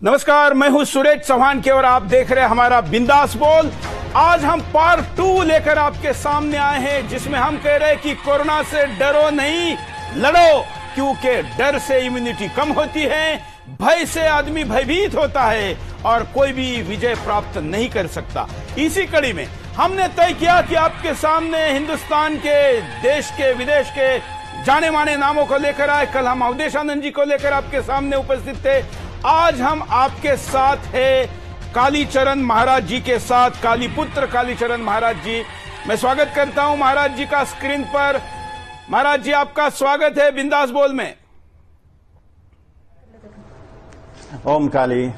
नमस्कार, मैं हूं सुरेश चौहान के और आप देख रहे हैं हमारा बिंदास बोल। आज हम पार्ट 2 लेकर आपके सामने आए हैं, जिसमें हम कह रहे हैं कि कोरोना से डरो नहीं, लड़ो, क्योंकि डर से इम्यूनिटी कम होती है, भय से आदमी भयभीत होता है और कोई भी विजय प्राप्त नहीं कर सकता। इसी कड़ी में हमने तय किया कि आपके सामने हिंदुस्तान के, देश के, विदेश के जाने माने नामों को लेकर आए। कल हम अवधेश आनंद जी को लेकर आपके सामने उपस्थित थे। आज हम आपके साथ हैं कालीचरण महाराज जी के साथ, कालीपुत्र कालीचरण महाराज जी। मैं स्वागत करता हूं महाराज जी का स्क्रीन पर। महाराज जी, आपका स्वागत है बिंदास बोल में। ओम काली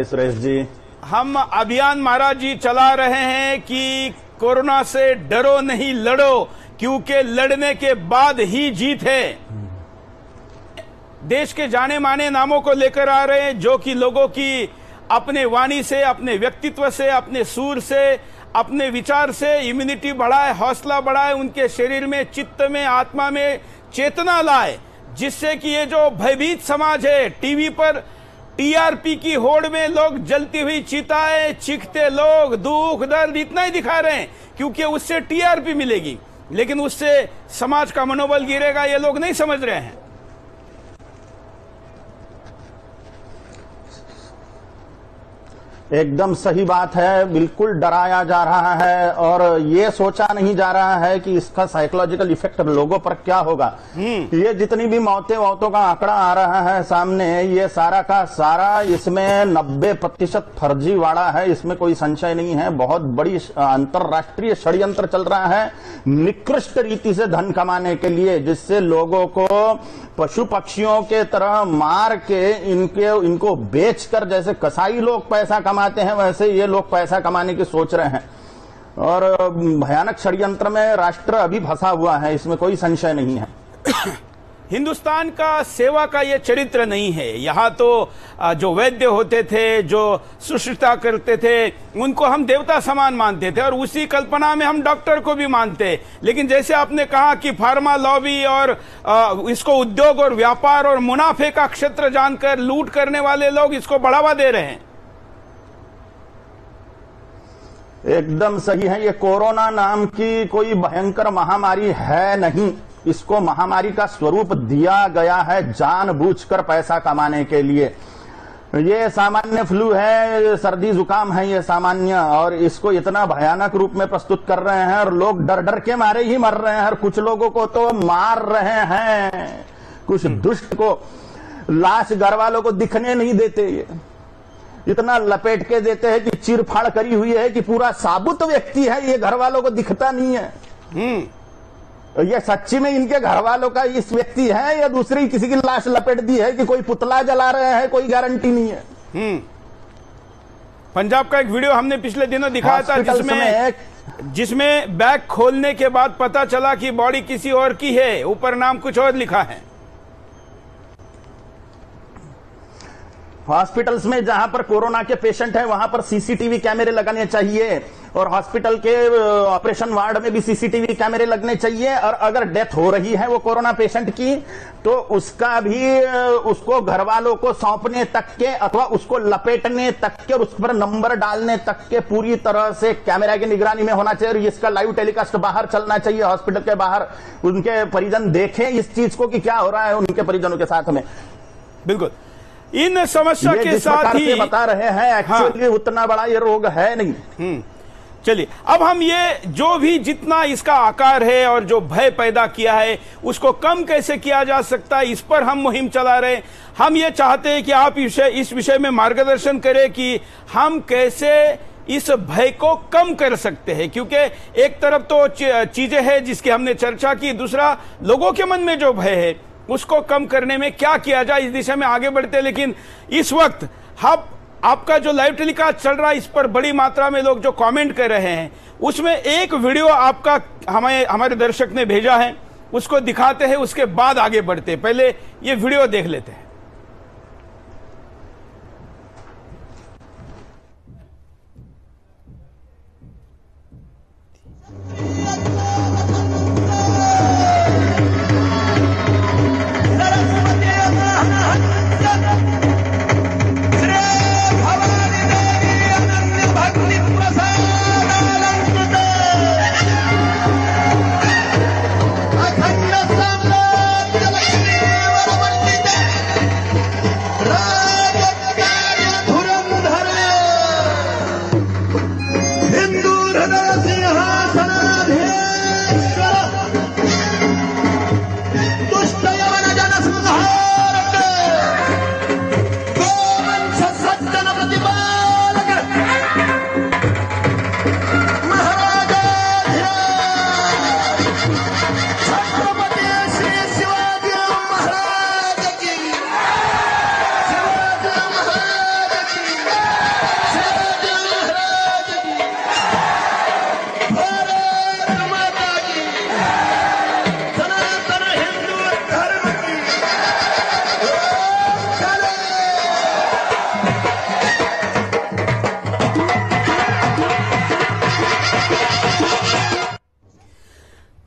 सुरेश जी। हम अभियान महाराज जी चला रहे हैं कि कोरोना से डरो नहीं, लड़ो, क्योंकि लड़ने के बाद ही जीत है। देश के जाने माने नामों को लेकर आ रहे हैं, जो कि लोगों की अपने वाणी से, अपने व्यक्तित्व से, अपने सूर से, अपने विचार से इम्यूनिटी बढ़ाए, हौसला बढ़ाए, उनके शरीर में, चित्त में, आत्मा में चेतना लाए, जिससे कि ये जो भयभीत समाज है, टीवी पर टीआरपी की होड़ में लोग जलती हुई चिताएं, चीखते लोग, दुख दर्द इतना ही दिखा रहे हैं क्योंकि उससे टीआरपी मिलेगी, लेकिन उससे समाज का मनोबल गिरेगा, ये लोग नहीं समझ रहे हैं। एकदम सही बात है, बिल्कुल डराया जा रहा है और ये सोचा नहीं जा रहा है कि इसका साइकोलॉजिकल इफेक्ट लोगों पर क्या होगा। ये जितनी भी मौतों का आंकड़ा आ रहा है सामने, ये सारा का सारा इसमें 90% फर्जीवाड़ा है, इसमें कोई संशय नहीं है। बहुत बड़ी अंतरराष्ट्रीय षड्यंत्र चल रहा है निकृष्ट रीति से धन कमाने के लिए, जिससे लोगों को पशु पक्षियों के तरह मार के इनको बेचकर, जैसे कसाई लोग पैसा कमाते हैं वैसे ये लोग पैसा कमाने की सोच रहे हैं और भयानक षड्यंत्र में राष्ट्र अभी फंसा हुआ है, इसमें कोई संशय नहीं है। हिंदुस्तान का सेवा का ये चरित्र नहीं है। यहाँ तो जो वैद्य होते थे, जो सुश्रुता करते थे, उनको हम देवता समान मानते थे और उसी कल्पना में हम डॉक्टर को भी मानते। लेकिन जैसे आपने कहा कि फार्मा लॉबी और इसको उद्योग और व्यापार और मुनाफे का क्षेत्र जानकर लूट करने वाले लोग इसको बढ़ावा दे रहे हैं। एकदम सही है। ये कोरोना नाम की कोई भयंकर महामारी है नहीं, इसको महामारी का स्वरूप दिया गया है जानबूझकर पैसा कमाने के लिए। ये सामान्य फ्लू है, सर्दी जुकाम है ये सामान्य, और इसको इतना भयानक रूप में प्रस्तुत कर रहे हैं और लोग डर डर के मारे ही मर रहे हैं और कुछ लोगों को तो मार रहे हैं। कुछ दुष्ट को लाश घर वालों को दिखने नहीं देते, ये इतना लपेट के देते हैं कि चीरफाड़ करी हुई है कि पूरा साबुत व्यक्ति है, ये घर वालों को दिखता नहीं है। ये सच्ची में इनके घर वालों का इस व्यक्ति है या दूसरी किसी की लाश लपेट दी है कि कोई पुतला जला रहे हैं, कोई गारंटी नहीं है। पंजाब का एक वीडियो हमने पिछले दिनों दिखाया था, जिसमें बैग खोलने के बाद पता चला कि बॉडी किसी और की है, ऊपर नाम कुछ और लिखा है। हॉस्पिटल्स में जहां पर कोरोना के पेशेंट हैं वहां पर सीसीटीवी कैमरे लगाने चाहिए और हॉस्पिटल के ऑपरेशन वार्ड में भी सीसीटीवी कैमरे लगने चाहिए। और अगर डेथ हो रही है वो कोरोना पेशेंट की, तो उसका भी उसको घर वालों को सौंपने तक के अथवा उसको लपेटने तक के और उस पर नंबर डालने तक के पूरी तरह से कैमरा की निगरानी में होना चाहिए। और इसका लाइव टेलीकास्ट बाहर चलना चाहिए, हॉस्पिटल के बाहर उनके परिजन देखें इस चीज को कि क्या हो रहा है उनके परिजनों के साथ में। बिल्कुल, इन समस्या के साथ ही बता रहे हैं एक्चुअली उतना बड़ा ये रोग है नहीं। चलिए, अब हम ये जो भी जितना इसका आकार है और जो भय पैदा किया है उसको कम कैसे किया जा सकता है, इस पर हम मुहिम चला रहे हैं। हम ये चाहते हैं कि आप इस विषय में मार्गदर्शन करें कि हम कैसे इस भय को कम कर सकते हैं, क्योंकि एक तरफ तो चीजें हैं जिसकी हमने चर्चा की, दूसरा लोगों के मन में जो भय है उसको कम करने में क्या किया जाए, इस दिशा में आगे बढ़ते हैं। लेकिन इस वक्त हम आपका जो लाइव टेलीकास्ट चल रहा है, इस पर बड़ी मात्रा में लोग जो कमेंट कर रहे हैं, उसमें एक वीडियो आपका हमारे दर्शक ने भेजा है, उसको दिखाते हैं, उसके बाद आगे बढ़ते हैं। पहले ये वीडियो देख लेते हैं।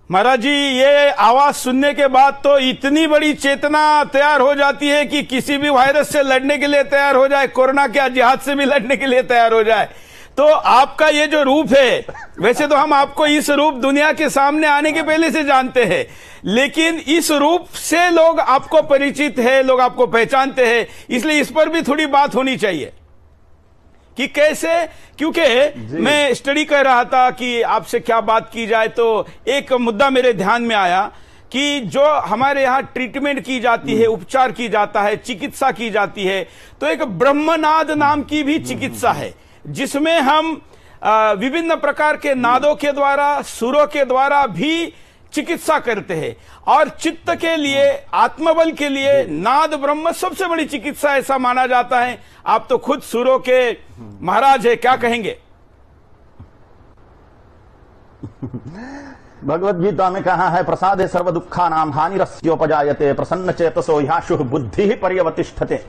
महाराज जी, ये आवाज सुनने के बाद तो इतनी बड़ी चेतना तैयार हो जाती है कि किसी भी वायरस से लड़ने के लिए तैयार हो जाए, कोरोना के जिहाद से भी लड़ने के लिए तैयार हो जाए। तो आपका ये जो रूप है, वैसे तो हम आपको इस रूप दुनिया के सामने आने के पहले से जानते हैं, लेकिन इस रूप से लोग आपको परिचित है, लोग आपको पहचानते हैं, इसलिए इस पर भी थोड़ी बात होनी चाहिए कि कैसे, क्योंकि मैं स्टडी कर रहा था कि आपसे क्या बात की जाए, तो एक मुद्दा मेरे ध्यान में आया कि जो हमारे यहाँ ट्रीटमेंट की जाती है, उपचार की जाता है, चिकित्सा की जाती है, तो एक ब्रह्मनाद नाम की भी चिकित्सा है, जिसमें हम विभिन्न प्रकार के नादों के द्वारा, सुरों के द्वारा भी चिकित्सा करते हैं। और चित्त के लिए, आत्मबल के लिए नाद ब्रह्म सबसे बड़ी चिकित्सा ऐसा माना जाता है। आप तो खुद सुरों के महाराज है, क्या कहेंगे? भगवद गीता में कहा है, प्रसादे सर्व दुखा नाम हानिरस्योपजायते प्रसन्न चेतसो ह्याशु बुद्धि परियवतिष्ठते।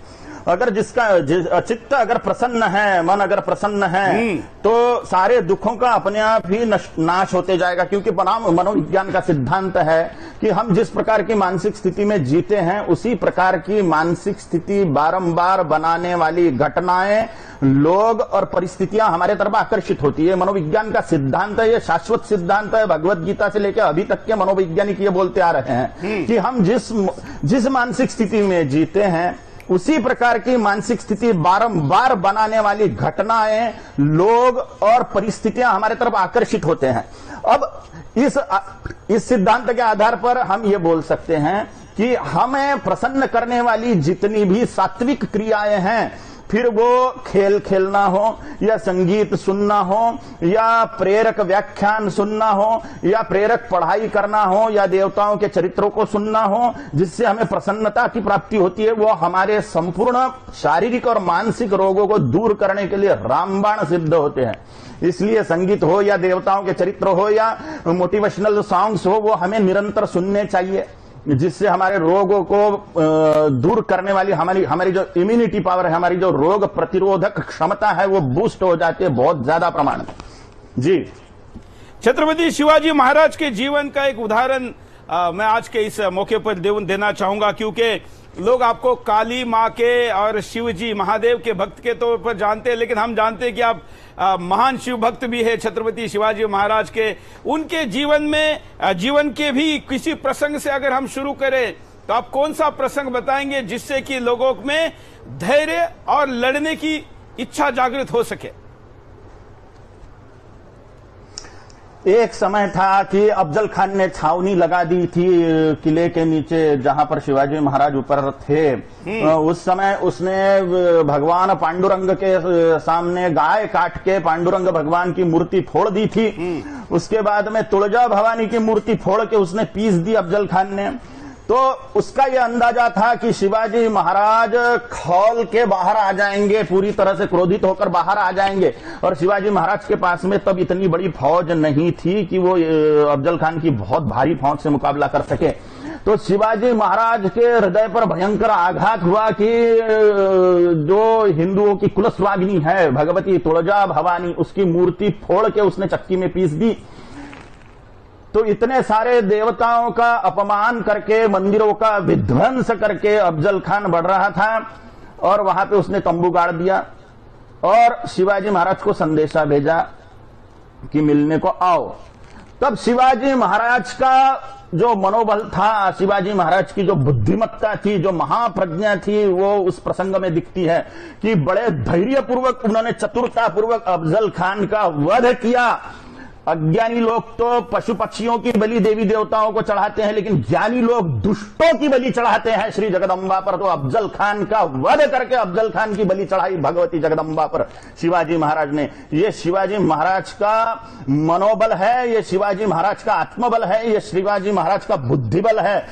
अगर जिसका चित्त अगर प्रसन्न है, मन अगर प्रसन्न है, तो सारे दुखों का अपने आप ही नाश होते जाएगा। क्योंकि मनोविज्ञान का सिद्धांत है कि हम जिस प्रकार की मानसिक स्थिति में जीते हैं, उसी प्रकार की मानसिक स्थिति बारंबार बनाने वाली घटनाएं, लोग और परिस्थितियां हमारे तरफ आकर्षित होती है। मनोविज्ञान का सिद्धांत है, ये शाश्वत सिद्धांत है। भगवत गीता से लेकर अभी तक के मनोवैज्ञानिक ये बोलते आ रहे हैं कि हम जिस मानसिक स्थिति में जीते हैं, उसी प्रकार की मानसिक स्थिति बारंबार बनाने वाली घटनाएं, लोग और परिस्थितियां हमारे तरफ आकर्षित होते हैं। अब इस सिद्धांत के आधार पर हम ये बोल सकते हैं कि हमें प्रसन्न करने वाली जितनी भी सात्विक क्रियाएं हैं, फिर वो खेल खेलना हो, या संगीत सुनना हो, या प्रेरक व्याख्यान सुनना हो, या प्रेरक पढ़ाई करना हो, या देवताओं के चरित्रों को सुनना हो, जिससे हमें प्रसन्नता की प्राप्ति होती है, वो हमारे संपूर्ण शारीरिक और मानसिक रोगों को दूर करने के लिए रामबाण सिद्ध होते हैं। इसलिए संगीत हो, या देवताओं के चरित्र हो, या मोटिवेशनल सॉन्ग्स हो, वो हमें निरंतर सुनने चाहिए, जिससे हमारे रोगों को दूर करने वाली हमारी जो इम्यूनिटी पावर है, हमारी जो रोग प्रतिरोधक क्षमता है, वो बूस्ट हो जाती है बहुत ज्यादा प्रमाण में। जी, छत्रपति शिवाजी महाराज के जीवन का एक उदाहरण मैं आज के इस मौके पर देना चाहूंगा, क्योंकि लोग आपको काली माँ के और शिव जी महादेव के भक्त के तौर पर जानते हैं, लेकिन हम जानते हैं कि आप महान शिव भक्त भी है छत्रपति शिवाजी महाराज के। उनके जीवन के भी किसी प्रसंग से अगर हम शुरू करें, तो आप कौन सा प्रसंग बताएंगे जिससे कि लोगों में धैर्य और लड़ने की इच्छा जागृत हो सके? एक समय था कि अफजल खान ने छावनी लगा दी थी किले के नीचे, जहां पर शिवाजी महाराज ऊपर थे। उस समय उसने भगवान पांडुरंग के सामने गाय काट के पांडुरंग भगवान की मूर्ति फोड़ दी थी। उसके बाद में तुलजा भवानी की मूर्ति फोड़ के उसने पीस दी अफजल खान ने। तो उसका यह अंदाजा था कि शिवाजी महाराज खौल के बाहर आ जाएंगे, पूरी तरह से क्रोधित होकर बाहर आ जाएंगे। और शिवाजी महाराज के पास में तब इतनी बड़ी फौज नहीं थी कि वो अफजल खान की बहुत भारी फौज से मुकाबला कर सके। तो शिवाजी महाराज के हृदय पर भयंकर आघात हुआ कि जो हिंदुओं की कुलस्वामिनी है भगवती तुलजा भवानी, उसकी मूर्ति फोड़ के उसने चक्की में पीस दी। तो इतने सारे देवताओं का अपमान करके, मंदिरों का विध्वंस करके अफजल खान बढ़ रहा था, और वहां पे उसने तंबू गाड़ दिया और शिवाजी महाराज को संदेशा भेजा कि मिलने को आओ। तब शिवाजी महाराज का जो मनोबल था, शिवाजी महाराज की जो बुद्धिमत्ता थी, जो महाप्रज्ञा थी, वो उस प्रसंग में दिखती है कि बड़े धैर्यपूर्वक उन्होंने चतुरतापूर्वक अफजल खान का वध किया। अज्ञानी लोग तो पशु पक्षियों की बलि देवी देवताओं को चढ़ाते हैं, लेकिन ज्ञानी लोग दुष्टों की बलि चढ़ाते हैं श्री जगदम्बा पर। तो अफजल खान का वध करके अफजल खान की बलि चढ़ाई भगवती जगदम्बा पर शिवाजी महाराज ने। ये शिवाजी महाराज का मनोबल है, ये शिवाजी महाराज का आत्मबल है, ये शिवाजी महाराज का बुद्धिबल है,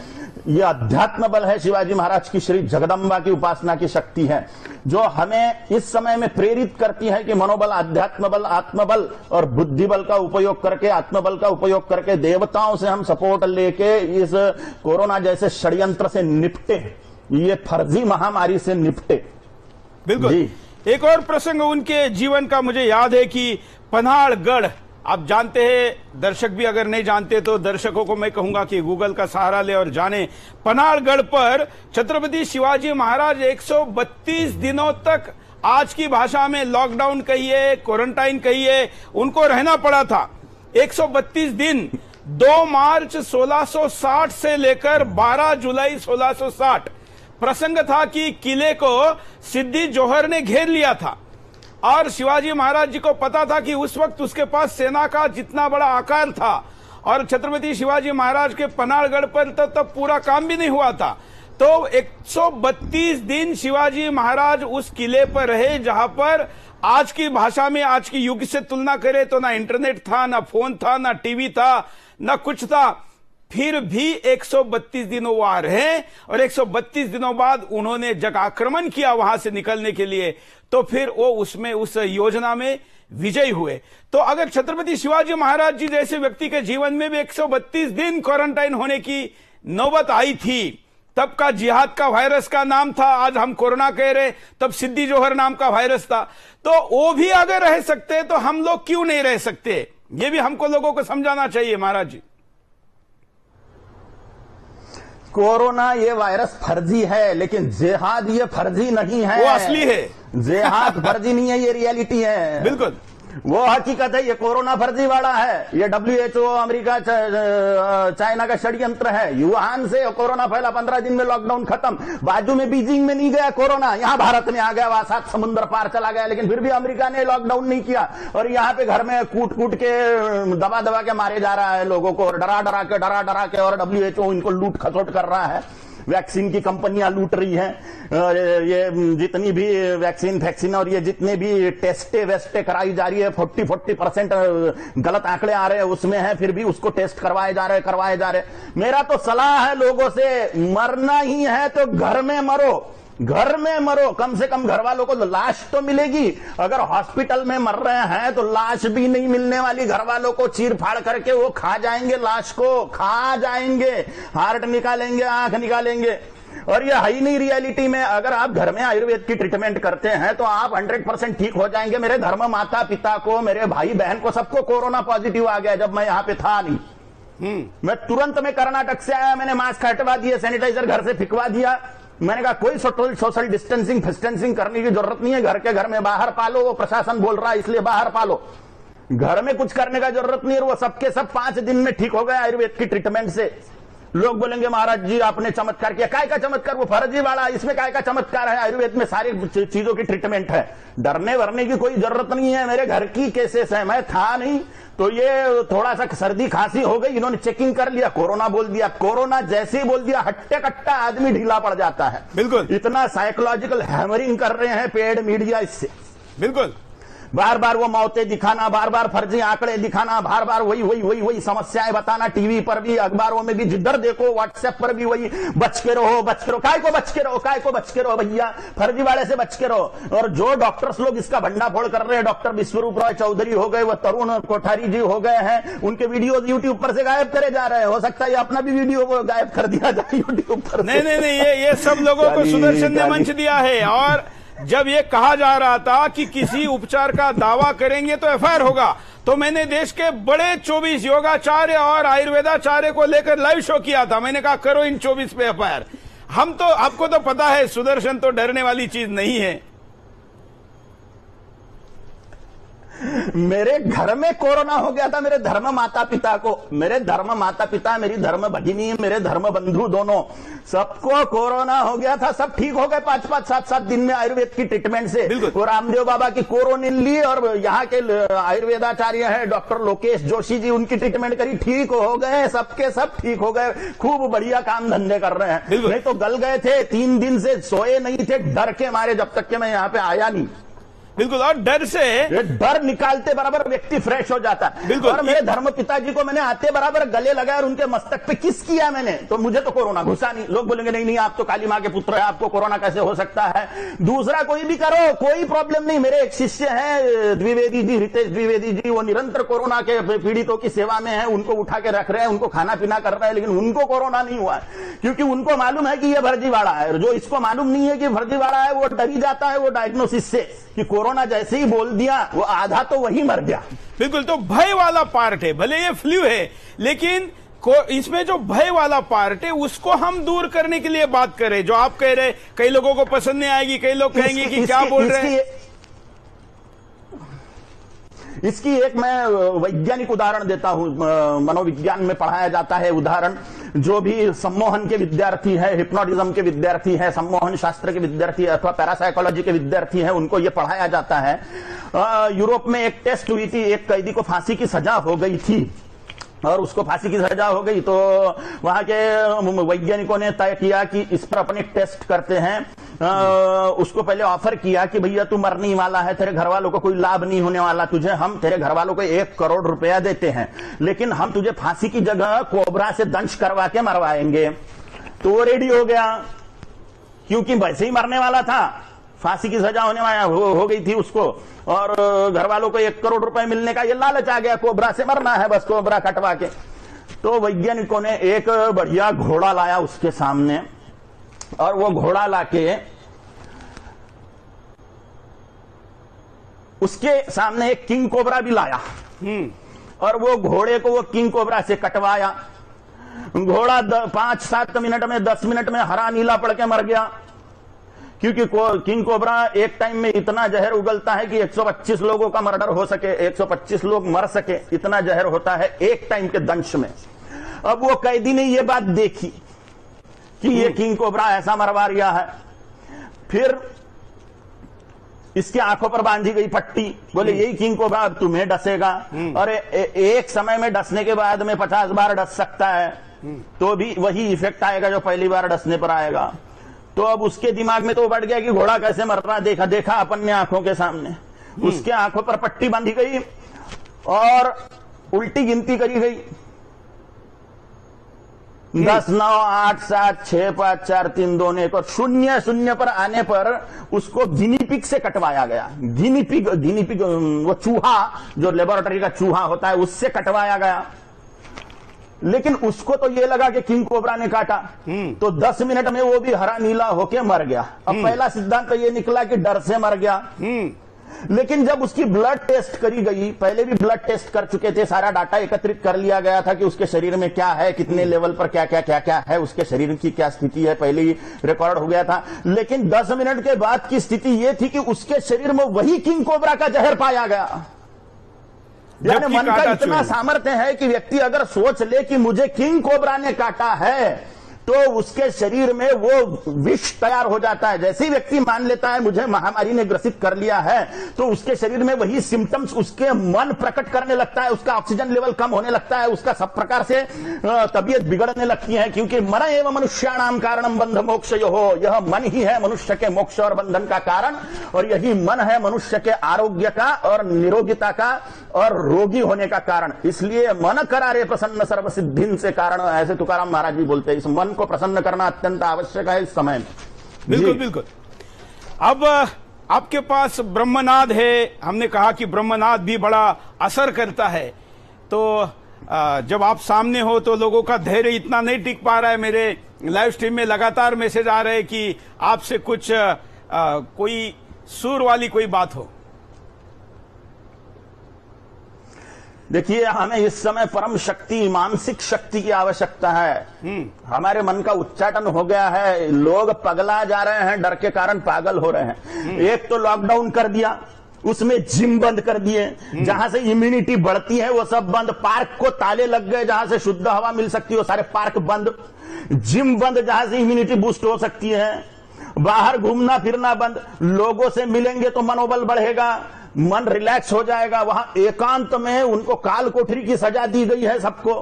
ये अध्यात्म बल है। शिवाजी महाराज की श्री जगदम्बा की उपासना की शक्ति है, जो हमें इस समय में प्रेरित करती है कि मनोबल, अध्यात्म बल, आत्मबल और बुद्धिबल का उपयोग करके, आत्मबल का उपयोग करके देवताओं से हम सपोर्ट लेके इस कोरोना जैसे षड्यंत्र से निपटे, ये फर्जी महामारी से निपटे। बिल्कुल। एक और प्रसंग उनके जीवन का मुझे याद है कि पन्हाड़गढ़ आप जानते हैं, दर्शक भी अगर नहीं जानते तो दर्शकों को मैं कहूंगा कि गूगल का सहारा ले और जाने। पनारगढ़ पर छत्रपति शिवाजी महाराज 132 दिनों तक, आज की भाषा में लॉकडाउन कहिए, क्वारंटाइन कहिए, उनको रहना पड़ा था। 132 दिन 2 मार्च 1660 से लेकर 12 जुलाई 1660। प्रसंग था कि किले को सिद्दी जोहर ने घेर लिया था और शिवाजी महाराज जी को पता था कि उस वक्त उसके पास सेना का जितना बड़ा आकार था और छत्रपति शिवाजी महाराज के पनारगढ़ पर तब पूरा काम भी नहीं हुआ था। तो 132 दिन शिवाजी महाराज उस किले पर रहे, जहां पर आज की भाषा में, आज की युग से तुलना करें तो ना इंटरनेट था, ना फोन था, ना टीवी था, ना कुछ था। फिर भी 132 दिनों वहां रहे और 132 दिनों बाद उन्होंने जब आक्रमण किया वहां से निकलने के लिए, तो फिर वो उसमें, उस योजना में विजयी हुए। तो अगर छत्रपति शिवाजी महाराज जी जैसे व्यक्ति के जीवन में भी 132 दिन क्वारंटाइन होने की नौबत आई थी, तब का जिहाद का वायरस का नाम था, आज हम कोरोना कह रहे, तब सिद्दी जोहर नाम का वायरस था, तो वो भी अगर रह सकते तो हम लोग क्यों नहीं रह सकते? ये भी हमको लोगों को समझाना चाहिए महाराज जी। कोरोना ये वायरस फर्जी है, लेकिन जिहाद ये फर्जी नहीं है, वो असली है। जिहाद फर्जी नहीं है, ये रियलिटी है। बिल्कुल वो हकीकत है। ये कोरोना फर्जी वाला है, ये WHO, अमेरिका, चाइना का षड्यंत्र है। वुहान से कोरोना फैला, 15 दिन में लॉकडाउन खत्म। बाजू में बीजिंग में नहीं गया कोरोना, यहां भारत में आ गया, वहां 7 समुद्र पार चला गया, लेकिन फिर भी अमेरिका ने लॉकडाउन नहीं किया और यहां पे घर में कूट कूट के, दबा दबा के मारे जा रहा है लोगों को, डरा डरा के, और WHO इनको लूट खसोट कर रहा है। वैक्सीन की कंपनियां लूट रही हैं और ये जितनी भी वैक्सीन और ये जितने भी टेस्टे वेस्टे कराई जा रही है, 40% गलत आंकड़े आ रहे हैं उसमें है, फिर भी उसको टेस्ट करवाए जा रहे। मेरा तो सलाह है लोगों से, मरना ही है तो घर में मरो, कम से कम घर वालों को लाश तो मिलेगी। अगर हॉस्पिटल में मर रहे हैं तो लाश भी नहीं मिलने वाली, घर वालों को चीर फाड़ करके वो खा जाएंगे, लाश को खा जाएंगे, हार्ट निकालेंगे, आंख निकालेंगे। और ये है ही नहीं रियलिटी में। अगर आप घर में आयुर्वेद की ट्रीटमेंट करते हैं तो आप 100% ठीक हो जाएंगे। मेरे धर्म माता पिता को, मेरे भाई बहन को, सबको कोरोना पॉजिटिव आ गया जब मैं यहां पे था नहीं। मैं तुरंत में कर्नाटक से आया, मैंने मास्क हटवा दिए, सैनिटाइजर घर से फिकवा दिया। मैंने कहा कोई सोशल डिस्टेंसिंग करने की जरूरत नहीं है, घर के घर में बाहर पालो, वो प्रशासन बोल रहा है इसलिए बाहर पालो, घर में कुछ करने का जरूरत नहीं है। वो सबके सब 5 दिन में ठीक हो गए आयुर्वेद की ट्रीटमेंट से। लोग बोलेंगे महाराज जी आपने चमत्कार किया, काय का चमत्कार? वो फर्जी वाला, इसमें काय का चमत्कार है? आयुर्वेद में सारी चीजों की ट्रीटमेंट है, डरने वरने की कोई जरूरत नहीं है। मेरे घर की केसेस है, मैं था नहीं तो ये थोड़ा सा सर्दी खांसी हो गई, इन्होंने चेकिंग कर लिया, कोरोना बोल दिया। कोरोना जैसे ही बोल दिया, हट्टे कट्टा आदमी ढीला पड़ जाता है। बिल्कुल, इतना साइकोलॉजिकल हैमरिंग कर रहे हैं पेड मीडिया इससे। बिल्कुल, बार बार वो मौतें दिखाना, बार बार फर्जी आंकड़े दिखाना, बार बार वही समस्याएं बताना, टीवी पर भी, अखबारों में भी, जिधर देखो व्हाट्सएप पर भी वही, बच के रहो, काय को बच के रहो भैया, फर्जी वाले से बच के रहो। और जो डॉक्टर्स लोग इसका भंडाफोड़ कर रहे हैं, डॉक्टर विश्वरूप रॉय चौधरी हो गए, वो तरुण कोठारी जी हो गए हैं, उनके वीडियो यूट्यूब पर से गायब करे जा रहे हैं। हो सकता है अपना भी वीडियो गायब कर दिया जाए यूट्यूब पर। नहीं, ये सब लोगों को सुदर्शन ने मंच दिया है। और जब ये कहा जा रहा था कि किसी उपचार का दावा करेंगे तो एफआईआर होगा, तो मैंने देश के बड़े 24 योगाचार्य और आयुर्वेदाचार्य को लेकर लाइव शो किया था। मैंने कहा करो इन 24 पे एफआईआर। हम तो, आपको तो पता है सुदर्शन तो डरने वाली चीज नहीं है। मेरे घर में कोरोना हो गया था, मेरे धर्म माता पिता को, मेरे धर्म भगिनी, मेरे धर्म बंधु दोनों, सबको कोरोना हो गया था। सब ठीक हो गए 5-5, 7-7 दिन में आयुर्वेद की ट्रीटमेंट से। और रामदेव बाबा की कोरोनिन ली और यहाँ के आयुर्वेदाचार्य हैं डॉक्टर लोकेश जोशी जी, उनकी ट्रीटमेंट करी, ठीक हो गए, सबके सब ठीक हो गए, खूब बढ़िया काम धंधे कर रहे हैं। नहीं तो गल गए थे, 3 दिन से सोए नहीं थे डर के मारे, जब तक कि मैं यहाँ पे आया नहीं। बिल्कुल, और डर से, डर निकालते बराबर व्यक्ति फ्रेश हो जाता है। बिल्कुल, और मेरे धर्म पिताजी को मैंने आते बराबर गले लगाया और उनके मस्तक पे किस किया मैंने, तो मुझे तो कोरोना घुसा नहीं। लोग बोलेंगे नहीं आप तो काली मां के पुत्र है, आपको कोरोना कैसे हो सकता है? दूसरा कोई भी करो, कोई प्रॉब्लम नहीं। मेरे एक शिष्य है द्विवेदी जी, रितेश द्विवेदी जी, वो निरंतर कोरोना के पीड़ितों की सेवा में है, उनको उठा के रख रहे हैं, उनको खाना पीना कर रहे हैं, लेकिन उनको कोरोना नहीं हुआ है, क्योंकि उनको मालूम है कि ये फर्जीवाड़ा है। जो इसको मालूम नहीं है कि फर्जीवाड़ा है, वो डरी जाता है वो डायग्नोसिस से कि कोरोना जैसे ही बोल दिया वो आधा तो वही मर गया। बिल्कुल, तो भय वाला पार्ट है, भले ये फ्लू है, लेकिन इसमें जो भय वाला पार्ट है उसको हम दूर करने के लिए बात करें। जो आप कह रहे, कई लोगों को पसंद नहीं आएगी, कई लोग कहेंगे कि क्या बोल रहे हैं। इसकी एक मैं वैज्ञानिक उदाहरण देता हूं, मनोविज्ञान में पढ़ाया जाता है उदाहरण। जो भी सम्मोहन के विद्यार्थी है, हिप्नोटिज्म के विद्यार्थी है, सम्मोहन शास्त्र के विद्यार्थी अथवा पैरासाइकोलॉजी के विद्यार्थी है, उनको यह पढ़ाया जाता है। यूरोप में एक टेस्ट हुई थी, एक कैदी को फांसी की सजा हो गई थी और उसको फांसी की सजा हो गई तो वहां के वैज्ञानिकों ने तय किया कि इस पर अपने टेस्ट करते हैं। उसको पहले ऑफर किया कि भैया तू मरने वाला है, तेरे घर वालों को कोई लाभ नहीं होने वाला, तुझे हम तेरे घर वालों को 1 करोड़ रुपया देते हैं, लेकिन हम तुझे फांसी की जगह कोबरा से दंश करवा के मरवाएंगे। तो वो रेडी हो गया, क्योंकि वैसे ही मरने वाला था, फांसी की सजा होने वाला हो गई थी उसको, और घर वालों को 1 करोड़ रुपए मिलने का ये लालच आ गया, कोबरा से मरना है बस, कोबरा कटवा के। तो वैज्ञानिकों ने एक बढ़िया घोड़ा लाया उसके सामने, और वो घोड़ा लाके उसके सामने एक किंग कोबरा भी लाया, और वो घोड़े को वो किंग कोबरा से कटवाया। घोड़ा 5-7 मिनट में, 10 मिनट में हरा नीला पड़ के मर गया, क्योंकि किंग कोबरा एक टाइम में इतना जहर उगलता है कि 125 लोगों का मर्डर हो सके, 125 लोग मर सके, इतना जहर होता है एक टाइम के दंश में। अब वो कैदी ने ये बात देखी कि ये किंग कोबरा ऐसा मरवा रिया है, फिर इसके आंखों पर बांधी गई पट्टी, बोले यही किंग कोबरा अब तुम्हें डसेगा, और एक समय में डसने के बाद में 50 बार डस सकता है, तो भी वही इफेक्ट आएगा जो पहली बार डसने पर आएगा। तो अब उसके दिमाग में तो बढ़ गया कि घोड़ा कैसे मर रहा, देखा अपन ने आंखों के सामने। उसके आंखों पर पट्टी बांधी गई और उल्टी गिनती करी गई, 10, 9, 8, 7, 6, 5, 4, 3, 2, 1, और 0, 0 पर आने पर उसको गिनीपिग से कटवाया गया। गिनीपिग वो चूहा, जो लेबोरेटरी का चूहा होता है, उससे कटवाया गया। लेकिन उसको तो ये लगा कि किंग कोबरा ने काटा, तो 10 मिनट में वो भी हरा नीला होके मर गया। अब पहला सिद्धांत तो ये निकला कि डर से मर गया, लेकिन जब उसकी ब्लड टेस्ट करी गई, पहले भी ब्लड टेस्ट कर चुके थे, सारा डाटा एकत्रित कर लिया गया था कि उसके शरीर में क्या है, कितने लेवल पर क्या क्या क्या क्या है, उसके शरीर की क्या स्थिति है, पहले ही रिकॉर्ड हो गया था। लेकिन 10 मिनट के बाद की स्थिति यह थी कि उसके शरीर में वही किंग कोबरा का जहर पाया गया। यानी मन का इतना सामर्थ्य है कि व्यक्ति अगर सोच ले कि मुझे किंग कोबरा ने काटा है, तो उसके शरीर में वो विष तैयार हो जाता है। जैसे ही व्यक्ति मान लेता है मुझे महामारी ने ग्रसित कर लिया है, तो उसके शरीर में वही सिम्टम्स उसके मन प्रकट करने लगता है, उसका ऑक्सीजन लेवल कम होने लगता है, उसका सब प्रकार से तबीयत बिगड़ने लगती है, क्योंकि मन एवं मनुष्याणाम कारणम बंध मोक्षयोः, यह मन ही है मनुष्य के मोक्ष और बंधन का कारण, और यही मन है मनुष्य के आरोग्य का और निरोगिता का और रोगी होने का कारण। इसलिए मन करारे प्रसन्न सर्व सिद्धिन से कारण, ऐसे तुकाराम महाराज जी बोलते हैं। इस मन को प्रसन्न करना अत्यंत आवश्यक है इस समय में। बिल्कुल बिल्कुल। अब आपके पास ब्रह्मनाद है, हमने कहा कि ब्रह्मनाद भी बड़ा असर करता है, तो जब आप सामने हो तो लोगों का धैर्य इतना नहीं टिक पा रहा है। मेरे लाइव स्ट्रीम में लगातार मैसेज आ रहे हैं कि आपसे कुछ कोई सूर वाली कोई बात हो। देखिए, हमें इस समय परम शक्ति, मानसिक शक्ति की आवश्यकता है। हमारे मन का उच्चाटन हो गया है, लोग पगला जा रहे हैं, डर के कारण पागल हो रहे हैं। एक तो लॉकडाउन कर दिया, उसमें जिम बंद कर दिए, जहां से इम्यूनिटी बढ़ती है वो सब बंद, पार्क को ताले लग गए, जहां से शुद्ध हवा मिल सकती है वो सारे पार्क बंद, जिम बंद जहां से इम्यूनिटी बूस्ट हो सकती है, बाहर घूमना फिरना बंद। लोगों से मिलेंगे तो मनोबल बढ़ेगा, मन रिलैक्स हो जाएगा। वहां एकांत में उनको काल कोठरी की सजा दी गई है सबको,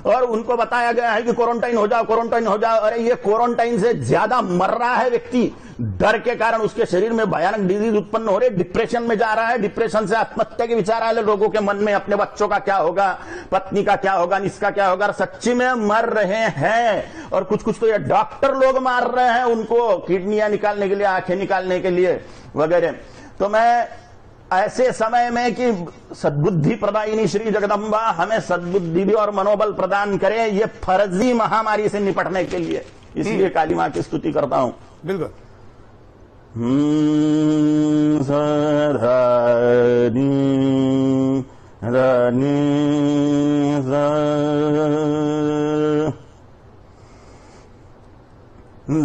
और उनको बताया गया है कि क्वारंटाइन हो जाओ, क्वारंटाइन हो जाओ। अरे ये क्वारंटाइन से ज्यादा मर रहा है व्यक्ति, डर के कारण उसके शरीर में भयानक डिजीज उत्पन्न हो रही, डिप्रेशन में जा रहा है, डिप्रेशन से आत्महत्या के विचार आ रहे लोगों के मन में, अपने बच्चों का क्या होगा, पत्नी का क्या होगा, इसका क्या होगा, सच्ची में मर रहे हैं। और कुछ कुछ तो ये डॉक्टर लोग मार रहे हैं उनको किडनियां निकालने के लिए, आंखें निकालने के लिए वगैरह। तो मैं ऐसे समय में कि सद्बुद्धि प्रदायिनी श्री जगदम्बा हमें सद्बुद्धि भी और मनोबल प्रदान करे ये फर्जी महामारी से निपटने के लिए, इसलिए काली मां की स्तुति करता हूं। बिल्कुल। सधनी धनी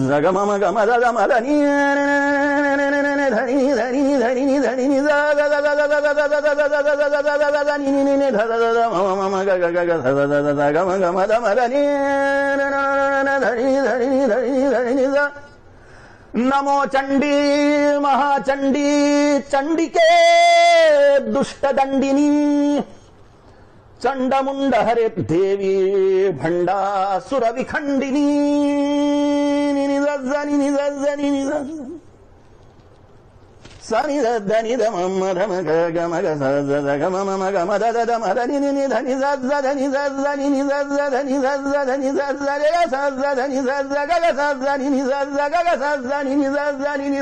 जगमम गम गम धनी धनी धनी धनी धनी नमो चंडी महाचंडी चंडिके दुष्ट दंडिनी चंडमुंड हरे देवी भंडासुर विखंडिनी सनि धनि धम धम गम गम मम गम दम धनि धनि धनि धनि धनि धनि धनि धनि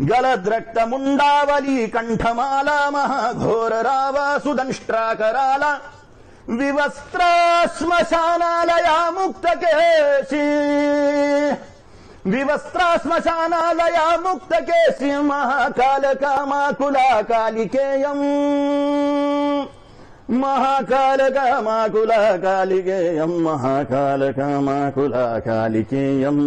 गलद्रक्त मुंडावली कंठमाला महाघोर रावा सुदंष्ट्राकराला विवस्त्रा श्मशानालया मुक्त केशी विवस्त्रा श्मशानालया मुक्त केशी महाकाल कामाकुला कालिकेयम् महाकाल कामाकुला कालिकेयम् महाकाल कामाकुला कालिकेयम्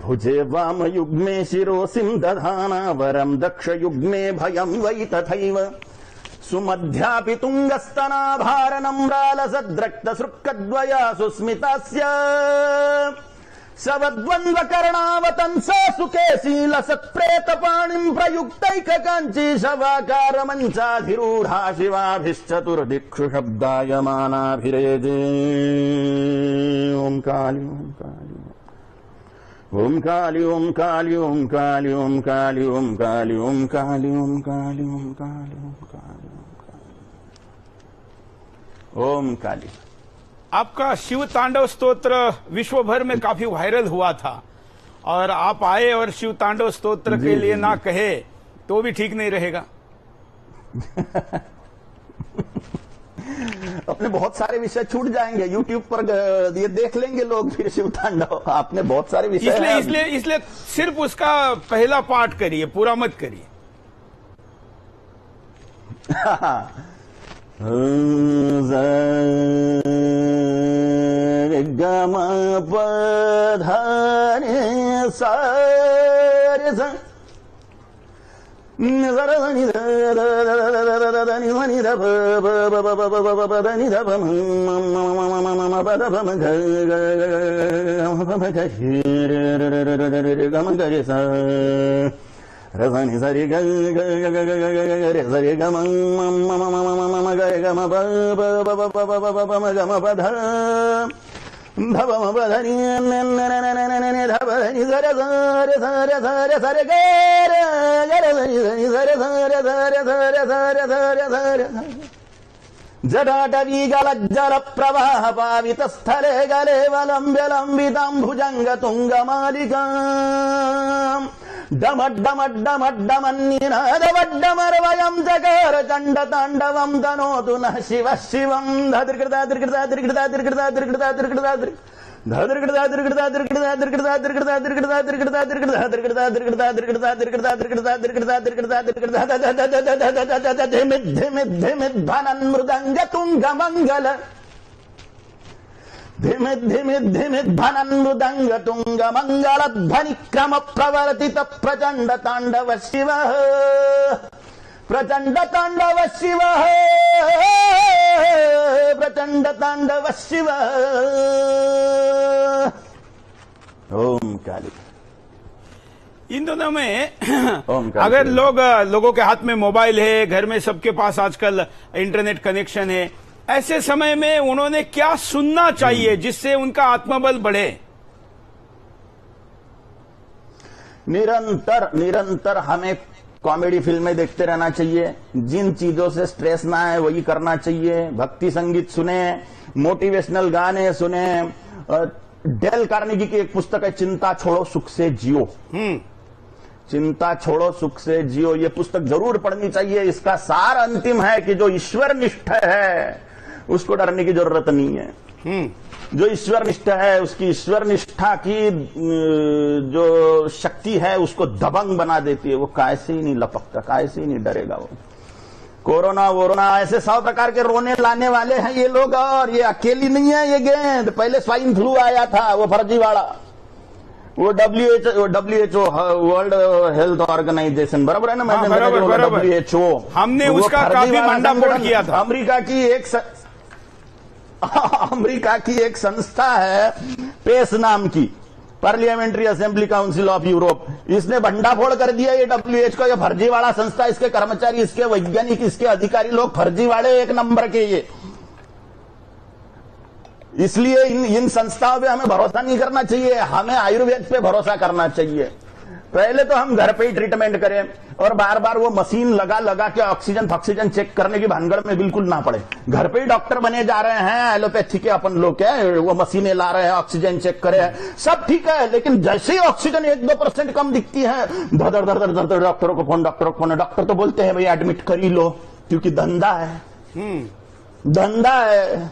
भुजे वाम युग्मे शिरोसिं दधाना वरं दक्ष युग्मे भयं वै तथैव सुमध्यापि तुङ्गस्तनाभारनम्रालसद्रक्तसृक्कद्वया सुस्मितास्य सवद्वन्द्वकर्णावतंसा सुकेशीलसत्प्रेतपाणिं प्रयुक्तैककाञ्ची शवाकारमञ्चाधिरूढा शिवाभिश्चतुर्दिक्षु शब्दायमानाभिरेजे ओं काली ओम काली ओम काली ओम काली ओम काली ओम काली ओम काली ओम काली ओम काली ओम काली ओम काली। आपका शिव तांडव स्तोत्र विश्व भर में काफी वायरल हुआ था और आप आए और शिव तांडव स्तोत्र के लिए ना कहे तो भी ठीक नहीं रहेगा। अपने बहुत सारे विषय छूट जाएंगे YouTube पर, ये देख लेंगे लोग फिर शिव तांडव। आपने बहुत सारे विषय इसलिए सिर्फ उसका पहला पार्ट करिए, पूरा मत करिए। गम पधारे सारे निधनि धनि धप धनि धप गम गरे स रसनि सरि ग सरि गम गरे गम गम पध धवम बधनि धवनि सरे सरे सरे सरे सरे गरे गरे धनि सरे सरे सरे सरे सरे सरे सरे जटाटवी गलज्जल प्रवाह पावित स्थले गले वलम्ब्य लम्बिताम्भुजङ्ग तुङ्गमालिका डमड्डमड्डमड्डमन्निनादवड्डमर्वयं जकार चण्ड ताण्डवं तनोतु नः शिवः शिवं धदृकृता दृकृता दृकृता दृकृता दृकृता दृकृता धदृकृता दृकृता दृकृता दृकृता दृकृता दृकृता दृकृता दृकृता दृकृता दृकृता दृकृता दृकृता दृकृता दृकृता दृकृता दृकृता धिमिद् धिमिद् धिमिद् भनन् मृदङ्ग तुङ्ग मङ्गल धिमिद् धिमिद् धिमिद् भनन् मृदङ्ग तुङ्ग मङ्गल ध्वनि क्रम प्रवर्तित प्रचण्ड ताण्डव शिवः प्रचण्ड ताण्डव शिवः प्रचण्ड ताण्डव शिवः ओम काली। इन दोनों में अगर लोगों के हाथ में मोबाइल है, घर में सबके पास आजकल इंटरनेट कनेक्शन है, ऐसे समय में उन्होंने क्या सुनना चाहिए जिससे उनका आत्मबल बढ़े? निरंतर हमें कॉमेडी फिल्में देखते रहना चाहिए। जिन चीजों से स्ट्रेस ना है वही करना चाहिए। भक्ति संगीत सुने, मोटिवेशनल गाने सुने। डेल कार्नेगी की एक पुस्तक है, चिंता छोड़ो सुख से जियो। चिंता छोड़ो सुख से जियो, ये पुस्तक जरूर पढ़नी चाहिए। इसका सार अंतिम है कि जो ईश्वर निष्ठ है उसको डरने की जरूरत नहीं है। जो ईश्वर निष्ठ है, उसकी ईश्वर निष्ठा की जो शक्ति है उसको दबंग बना देती है। वो कैसे ही नहीं लपकता, कैसे ही नहीं डरेगा वो। कोरोना वोरोना ऐसे 100 प्रकार के रोने लाने वाले हैं ये लोग, और ये अकेली नहीं है ये गेंद। पहले स्वाइन फ्लू आया था, वो फर्जीवाड़ा, वो WHO वर्ल्ड हेल्थ ऑर्गेनाइजेशन, बराबर है ना? WHO, हमने उसका काफी भंडाफोड़ किया था। अमेरिका की एक संस्था है पेस नाम की, parliamentary assembly council of Europe, इसने भंडाफोड़ कर दिया ये WHO का। ये फर्जीवाड़ा संस्था, इसके कर्मचारी, इसके वैज्ञानिक, इसके अधिकारी लोग फर्जीवाड़े एक नंबर के ये। इसलिए इन संस्थाओं पे हमें भरोसा नहीं करना चाहिए, हमें आयुर्वेद पे भरोसा करना चाहिए। पहले तो हम घर पे ही ट्रीटमेंट करें और बार बार वो मशीन लगा के ऑक्सीजन चेक करने की भानगड़ में बिल्कुल ना पड़े। घर पे ही डॉक्टर बने जा रहे हैं, एलोपैथी के अपन लोग क्या, वो मशीनें ला रहे हैं, ऑक्सीजन चेक करे, सब ठीक है। लेकिन जैसे ही ऑक्सीजन 1-2% कम दिखती है, धर डॉक्टरों को फोन, डॉक्टर तो बोलते हैं भाई एडमिट कर ही लो, क्योंकि धंधा है, धंधा है।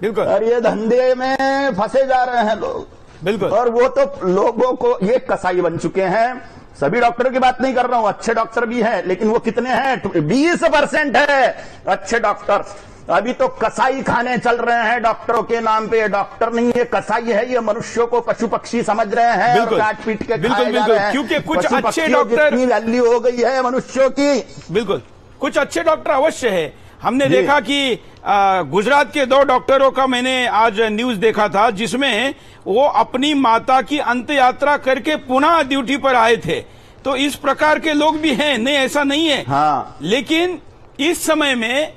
बिल्कुल। और ये धंधे में फंसे जा रहे हैं लोग, बिल्कुल। और वो तो लोगों को ये कसाई बन चुके हैं। सभी डॉक्टरों की बात नहीं कर रहा हूं, अच्छे डॉक्टर भी हैं, लेकिन वो कितने हैं? 20% है अच्छे डॉक्टर। अभी तो कसाई खाने चल रहे हैं डॉक्टरों के नाम पे। डॉक्टर नहीं है, कसाई है। ये मनुष्यों को पशु पक्षी समझ रहे हैं और काट पीट के खाए जा रहे हैं। क्योंकि कुछ अच्छे डॉक्टर, इतनी वैल्यू हो गई है मनुष्यों की। बिल्कुल, कुछ अच्छे डॉक्टर अवश्य है। हमने देखा कि गुजरात के 2 डॉक्टरों का मैंने आज न्यूज देखा था, जिसमें वो अपनी माता की अंत यात्रा करके पुनः ड्यूटी पर आए थे। तो इस प्रकार के लोग भी हैं, नहीं ऐसा नहीं है। हाँ। लेकिन इस समय में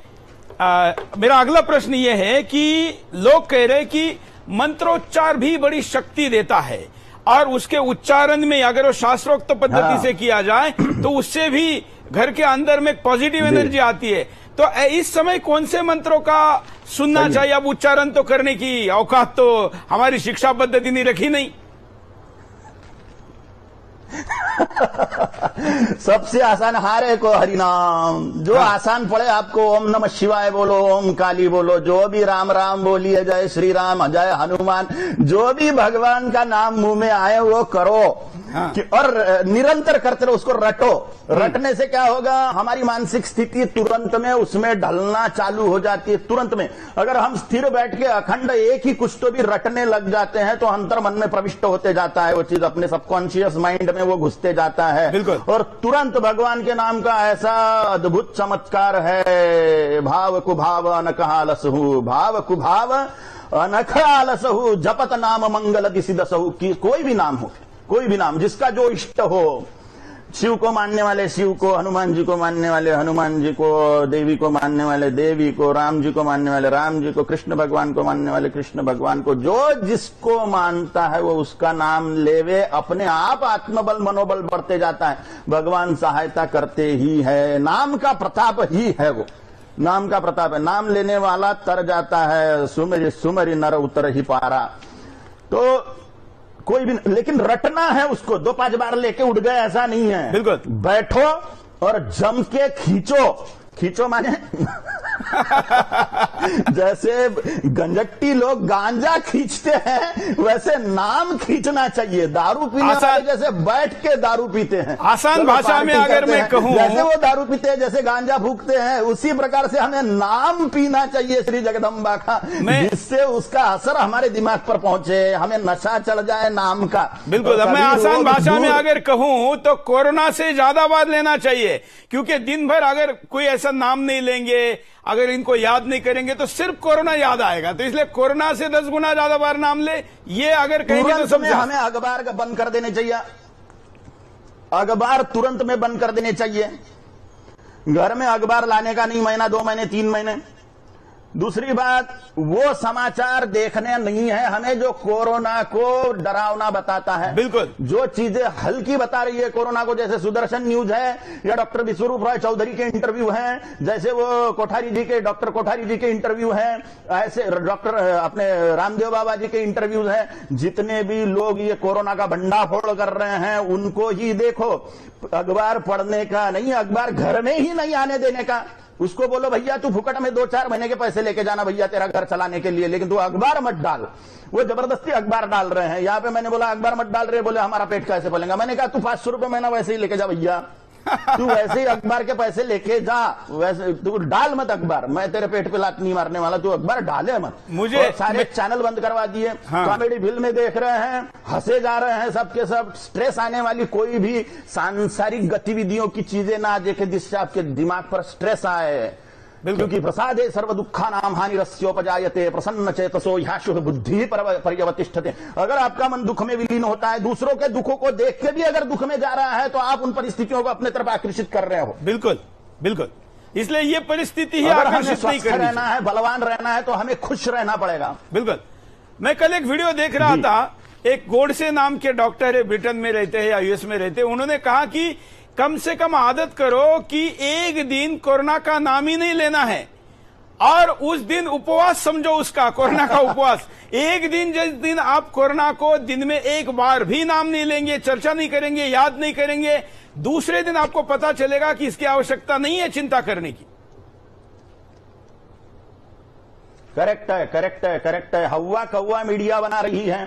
मेरा अगला प्रश्न ये है कि लोग कह रहे कि मंत्रोच्चार भी बड़ी शक्ति देता है, और उसके उच्चारण में अगर वो शास्त्रोक्त पद्धति से किया जाए तो उससे भी घर के अंदर में पॉजिटिव एनर्जी आती है। तो इस समय कौन से मंत्रों का सुनना चाहिए? अब उच्चारण तो करने की औकात तो हमारी शिक्षा पद्धति ने रखी नहीं। सबसे आसान हारे को हरिनाम, जो आसान पड़े आपको। ओम नमः शिवाय बोलो, ओम काली बोलो, जो भी राम राम बोलिए, जय श्री राम, जय हनुमान, जो भी भगवान का नाम मुंह में आए वो करो। और निरंतर करते रहो, उसको रटो। रटने से क्या होगा? हमारी मानसिक स्थिति तुरंत में उसमें ढलना चालू हो जाती है, तुरंत में। अगर हम स्थिर बैठ के अखंड एक ही कुछ तो भी रटने लग जाते हैं तो अंतर मन में प्रविष्ट होते जाता है, वो चीज अपने सबकॉन्शियस माइंड में वो घुसते जाता है। और तुरंत भगवान के नाम का ऐसा अद्भुत चमत्कार है। भाव कुभाव अनकहालसहु, भाव कुभाव अनकहालसहु, जपत नाम मंगल दिशि दसहु। कोई भी नाम हो, कोई भी नाम, जिसका जो इष्ट हो। शिव को मानने वाले शिव को, हनुमान जी को मानने वाले हनुमान जी को, देवी को मानने वाले देवी को, राम जी को मानने वाले राम जी को, कृष्ण भगवान को मानने वाले कृष्ण भगवान को। जो जिसको मानता है वो उसका नाम लेवे, अपने आप आत्मबल मनोबल बढ़ते जाता है। भगवान सहायता करते ही है, नाम का प्रताप ही है वो, नाम का प्रताप है। नाम लेने वाला तर जाता है, सुमरि सुमरि नर उतर ही पारा। तो कोई भी, लेकिन रटना है उसको। 2-5 बार लेके उठ गए ऐसा नहीं है। बिल्कुल। बैठो और जम के खींचो। खींचो माने जैसे गंजट्टी लोग गांजा खींचते हैं, वैसे नाम खींचना चाहिए। दारू पीने वाले जैसे बैठ के दारू पीते हैं, आसान भाषा में अगर मैं कहूं, जैसे वो दारू पीते हैं, जैसे गांजा फूकते हैं, उसी प्रकार से हमें नाम पीना चाहिए श्री जगदम्बा का, जिससे उसका असर हमारे दिमाग पर पहुंचे, हमें नशा चढ़ जाए नाम का। बिल्कुल। मैं आसान भाषा में अगर कहूं तो कोरोना से ज्यादा बाद लेना चाहिए, क्योंकि दिन भर अगर कोई ऐसा नाम नहीं लेंगे, अगर इनको याद नहीं करेंगे तो सिर्फ कोरोना याद आएगा। तो इसलिए कोरोना से 10 गुना ज्यादा बार नाम ले, ये अगर कहेंगे तो समझे। हमें अखबार का बंद कर देने चाहिए, अखबार तुरंत में बंद कर देने चाहिए। घर में अखबार लाने का नहीं, महीना 2 महीने 3 महीने। दूसरी बात, वो समाचार देखने नहीं है हमें जो कोरोना को डरावना बताता है। बिल्कुल। जो चीजें हल्की बता रही है कोरोना को, जैसे सुदर्शन न्यूज है या डॉक्टर विश्वरूप राय चौधरी के इंटरव्यू हैं, जैसे वो कोठारी जी के, डॉक्टर कोठारी जी के इंटरव्यू हैं, ऐसे डॉक्टर अपने रामदेव बाबा जी के इंटरव्यूज हैं। जितने भी लोग ये कोरोना का भंडाफोड़ कर रहे हैं उनको ही देखो। अखबार पढ़ने का नहीं, अखबार घर में ही नहीं आने देने का। उसको बोलो भैया तू फुकट में 2-4 महीने के पैसे लेके जाना भैया तेरा घर चलाने के लिए, लेकिन तू अखबार मत डाल। वो जबरदस्ती अखबार डाल रहे हैं। यहाँ पे मैंने बोला अखबार मत डाल रहे, बोले हमारा पेट कैसे पलेगा। मैंने कहा तू 500 रुपए महीना वैसे ही लेके जा भैया, तू वैसे ही अखबार के पैसे लेके जा, वैसे तू डाल मत अखबार। मैं तेरे पेट पे लात नहीं मारने वाला, तू अखबार डाले मत। मुझे सारे चैनल बंद करवा दिए। हाँ। कॉमेडी फिल्में देख रहे हैं, हंसे जा रहे हैं सबके सब। स्ट्रेस आने वाली कोई भी सांसारिक गतिविधियों की चीजें ना देखे जिससे आपके दिमाग पर स्ट्रेस आए। क्योंकि प्रसादे सर्व दुखानाम हानिरस्योपजायते प्रसन्न चेतसो ह्याशु बुद्धि पर्यवतिष्ठते। अगर आपका मन दुख में विलीन होता है, दूसरों के दुखों को देख के भी अगर दुख में जा रहा है, तो आप उन परिस्थितियों को अपने तरफ आकर्षित कर रहे हो। बिल्कुल बिल्कुल, इसलिए ये परिस्थिति ही अगर हमें आकर्षित नहीं स्वस्थ करनी रहना है, बलवान रहना है, तो हमें खुश रहना पड़ेगा। बिल्कुल। मैं कल एक वीडियो देख रहा था, एक गोडसे नाम के डॉक्टर है, ब्रिटेन में रहते हैं या यूएस में रहते हैं। उन्होंने कहा कि कम से कम आदत करो कि एक दिन कोरोना का नाम ही नहीं लेना है, और उस दिन उपवास समझो उसका, कोरोना का उपवास। एक दिन जिस दिन आप कोरोना को दिन में एक बार भी नाम नहीं लेंगे, चर्चा नहीं करेंगे, याद नहीं करेंगे, दूसरे दिन आपको पता चलेगा कि इसकी आवश्यकता नहीं है चिंता करने की। करेक्ट है, करेक्ट है, करेक्ट है। हवा कौवा मीडिया बना रही है,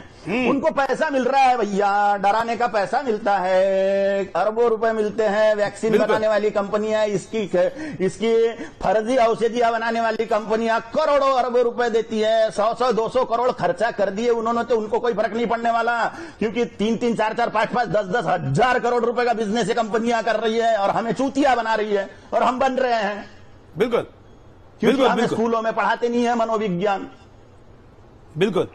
उनको पैसा मिल रहा है भैया, डराने का पैसा मिलता है, अरबों रुपए मिलते हैं। वैक्सीन बनाने वाली कंपनियां, इसकी फर्जी औषधियां बनाने वाली कंपनियां करोड़ों अरबों रुपए देती है। 100-200 करोड़ खर्चा कर दिए उन्होंने, तो उनको कोई फर्क नहीं पड़ने वाला, क्योंकि 3-3, 4-4, 5-5, 10-10 हजार करोड़ रुपए का बिजनेस ये कंपनियां कर रही है, और हमें चूतिया बना रही है, और हम बन रहे हैं। बिल्कुल, क्योंकि हमें स्कूलों में पढ़ाते नहीं है मनोविज्ञान। बिल्कुल।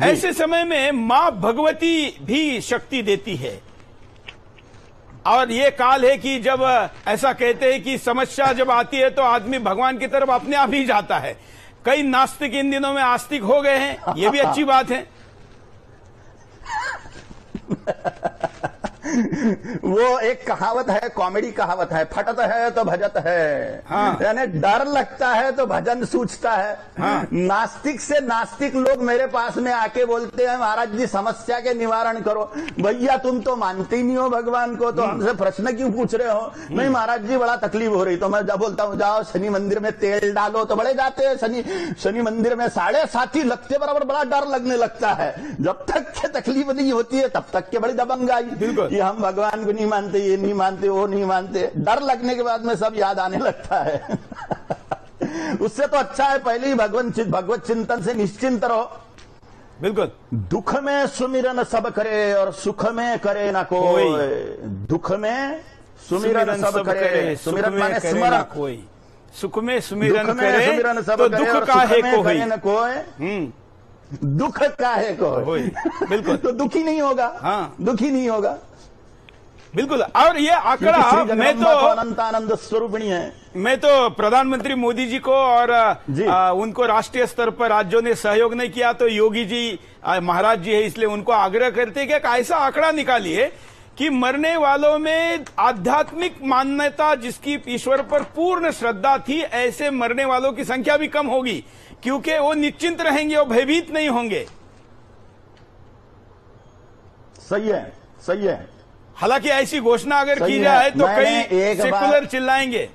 ऐसे समय में मां भगवती भी शक्ति देती है, और ये काल है कि जब ऐसा कहते हैं कि समस्या जब आती है तो आदमी भगवान की तरफ अपने आप ही जाता है। कई नास्तिक इन दिनों में आस्तिक हो गए हैं, ये भी अच्छी बात है। वो एक कहावत है, कॉमेडी कहावत है, फटत है तो भजत है। हाँ। यानी डर लगता है तो भजन सूझता है। हाँ। नास्तिक से नास्तिक लोग मेरे पास में आके बोलते हैं महाराज जी समस्या के निवारण करो। भैया तुम तो मानते ही नहीं हो भगवान को, तो हमसे प्रश्न क्यों पूछ रहे हो? नहीं महाराज जी बड़ा तकलीफ हो रही, तो मैं जब बोलता हूँ जाओ शनि मंदिर में तेल डालो, तो बड़े जाते हैं शनि मंदिर में 7.5 ही लगते बराबर, बड़ा डर लगने लगता है। जब तक के तकलीफ नहीं होती है तब तक के बड़ी दबंग आई। बिल्कुल। कि हम भगवान को नहीं मानते, ये नहीं मानते, वो नहीं मानते। डर लगने के बाद में सब याद आने लगता है। उससे तो अच्छा है पहले ही भगवत चिंतन से निश्चिंत रहो। बिल्कुल। दुख में सुमिरन सब करे और सुख में करे ना कोई। दुख में सुमिरन सब करे, सुमिरन माने स्मरण, कोई सुख में सुमिरन करे तो दुख काहे को होई न कोई, दुख काहे को होई। बिल्कुल। तो दुखी नहीं होगा। हाँ, दुखी नहीं होगा। बिल्कुल। और ये आंकड़ा मैं तो अनंतानंद स्वरूपिणी है। मैं तो प्रधानमंत्री मोदी जी को और उनको राष्ट्रीय स्तर पर राज्यों ने सहयोग नहीं किया, तो योगी जी महाराज जी है, इसलिए उनको आग्रह करते हैं कि एक ऐसा आंकड़ा निकालिए कि मरने वालों में आध्यात्मिक मान्यता, जिसकी ईश्वर पर पूर्ण श्रद्धा थी, ऐसे मरने वालों की संख्या भी कम होगी, क्योंकि वो निश्चिंत रहेंगे, वो भयभीत नहीं होंगे। सही है, सही है। हालांकि ऐसी घोषणा अगर की जाए तो कई सेकुलर चिल्लाएंगे।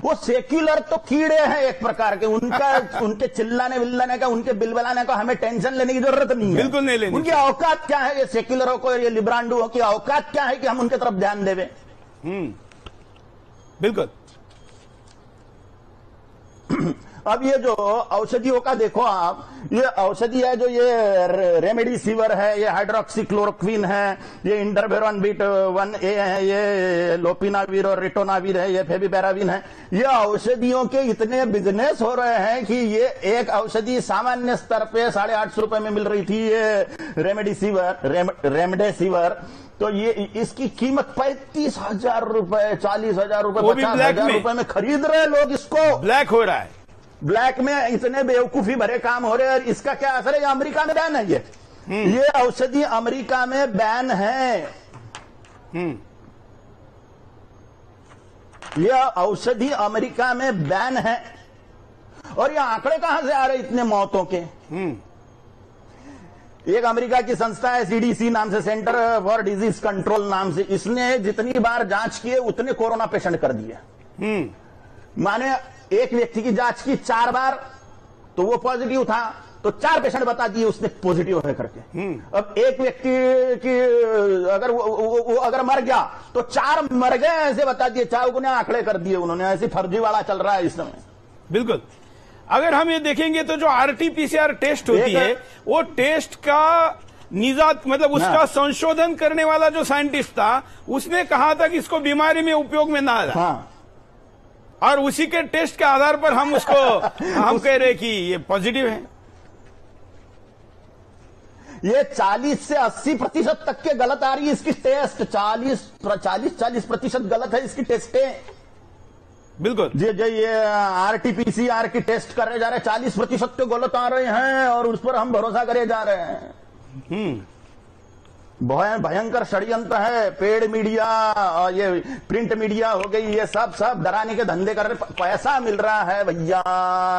वो सेक्युलर तो कीड़े हैं एक प्रकार के, उनके चिल्लाने विल्लाने का, उनके बिलबलाने का हमें टेंशन लेने की जरूरत नहीं है। बिल्कुल नहीं लेनी। उनकी औकात क्या है, ये सेक्युलरों को, ये लिब्रांडुओं की औकात क्या है कि हम उनके तरफ ध्यान देवे। बिल्कुल। अब ये जो औषधियों का देखो आप, ये औषधि है जो ये रेमडेसिविर है, ये हाइड्रोक्सीक्लोरोक्विन है, ये इंटरफेरॉन बीट 1A है, ये लोपिनाविर और रिटोनाविर है, ये फेविपिराविर है। ये औषधियों के इतने बिजनेस हो रहे हैं कि ये एक औषधि सामान्य स्तर पे 850 रुपए में मिल रही थी, ये रेमडेसिविर। तो ये इसकी कीमत 35,000 रुपए, 40,000 रुपए, 50,000 रुपए में खरीद रहे लोग इसको। ब्लैक हो रहा है। ब्लैक में इतने बेवकूफी भरे काम हो रहे हैं। इसका क्या असर है? ये अमेरिका में बैन है। ये औषधि अमेरिका में बैन है। ये औषधि अमेरिका में बैन है। और ये आंकड़े कहां से आ रहे इतने मौतों के? एक अमेरिका की संस्था है सीडीसी नाम से, सेंटर फॉर डिजीज कंट्रोल नाम से, इसने जितनी बार जांच किए उतने कोरोना पेशेंट कर दिए। माने एक व्यक्ति की जांच की 4 बार तो वो पॉजिटिव था, तो 4 पेशेंट बता दिए उसने पॉजिटिव है करके। अब एक व्यक्ति की अगर वो अगर मर गया तो 4 मर गए ऐसे बता दिए, 4 को आंकड़े कर दिए उन्होंने। ऐसे फर्जीवाड़ा चल रहा है इस समय। बिल्कुल। अगर हम ये देखेंगे तो जो आरटी-पीसीआर टेस्ट होती है, वो टेस्ट का निजात मतलब उसका संशोधन करने वाला जो साइंटिस्ट था, उसने कहा था कि इसको बीमारी में उपयोग में ना आए। हाँ। और उसी के टेस्ट के आधार पर हम उसको हम कह रहे कि ये पॉजिटिव है। ये 40 से 80% तक के गलत आ रही है इसकी टेस्ट। 40% गलत है इसकी टेस्टें। बिल्कुल। जो ये आरटीपीसीआर की टेस्ट करने जा रहे हैं, 40% तो गलत आ रहे हैं और उस पर हम भरोसा करे जा रहे हैं। भयंकर षड्यंत्र है। पेड मीडिया और ये प्रिंट मीडिया हो गई, ये सब डराने के धंधे कर रहे। पैसा मिल रहा है भैया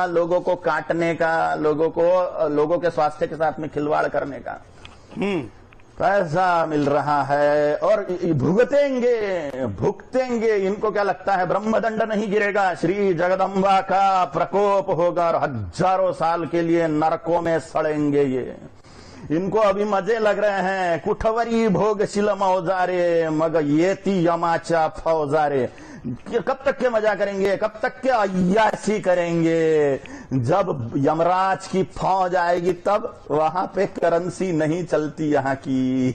लोगों को काटने का, लोगों के स्वास्थ्य के साथ में खिलवाड़ करने का पैसा मिल रहा है और भुगतेंगे। इनको क्या लगता है ब्रह्मदंड नहीं गिरेगा, श्री जगदम्बा का प्रकोप होगा और हजारों साल के लिए नरकों में सड़ेंगे ये। इनको अभी मजे लग रहे हैं। कुठवरी भोगशील मौजारे मग येती यमाचा फौजारे। कब तक के मजा करेंगे, कब तक के अय्याशी करेंगे? जब यमराज की फौज आएगी तब वहां पे करेंसी नहीं चलती यहाँ की।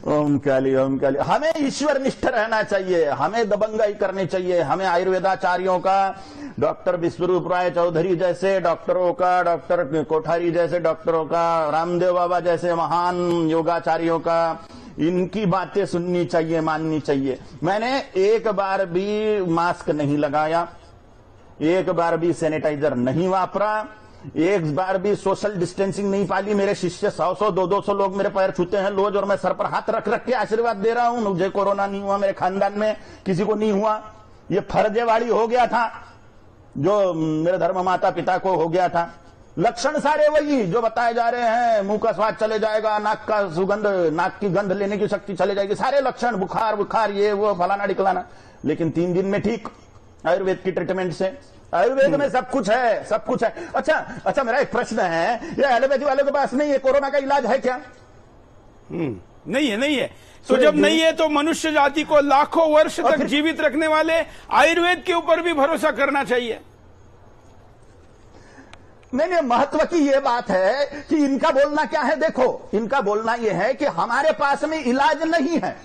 ओम काली ओम काली। हमें ईश्वर निष्ठ रहना चाहिए, हमें दबंगाई करनी चाहिए। हमें आयुर्वेदाचार्यों का, डॉक्टर विश्वरूप राय चौधरी जैसे डॉक्टरों का, डॉक्टर कोठारी जैसे डॉक्टरों का, रामदेव बाबा जैसे महान योगाचार्यों का, इनकी बातें सुननी चाहिए, माननी चाहिए। मैंने एक बार भी मास्क नहीं लगाया, एक बार भी सैनिटाइजर नहीं वापरा, एक बार भी सोशल डिस्टेंसिंग नहीं पाली। मेरे शिष्य 100-100, 200 लोग मेरे पैर छूते हैं रोज और मैं सर पर हाथ रख रख के आशीर्वाद दे रहा हूं। मुझे कोरोना नहीं हुआ, मेरे खानदान में किसी को नहीं हुआ। ये फर्जेवाड़ी हो गया था जो मेरे धर्म माता पिता को हो गया था। लक्षण सारे वही जो बताए जा रहे हैं। मुंह का स्वाद चले जाएगा, नाक का सुगंध, नाक की गंध लेने की शक्ति चले जाएगी, सारे लक्षण, बुखार ये वो फलाना ढिकलाना। लेकिन 3 दिन में ठीक आयुर्वेद की ट्रीटमेंट से। आयुर्वेद में सब कुछ है, सब कुछ है। अच्छा मेरा एक प्रश्न है, ये एलोपैथी वालों के पास नहीं है कोरोना का इलाज है क्या? नहीं है। तो जब नहीं है तो मनुष्य जाति को लाखों वर्ष तक जीवित रखने वाले आयुर्वेद के ऊपर भी भरोसा करना चाहिए। नहीं, महत्व की यह बात है कि इनका बोलना क्या है। देखो, इनका बोलना यह है कि हमारे पास में इलाज नहीं है,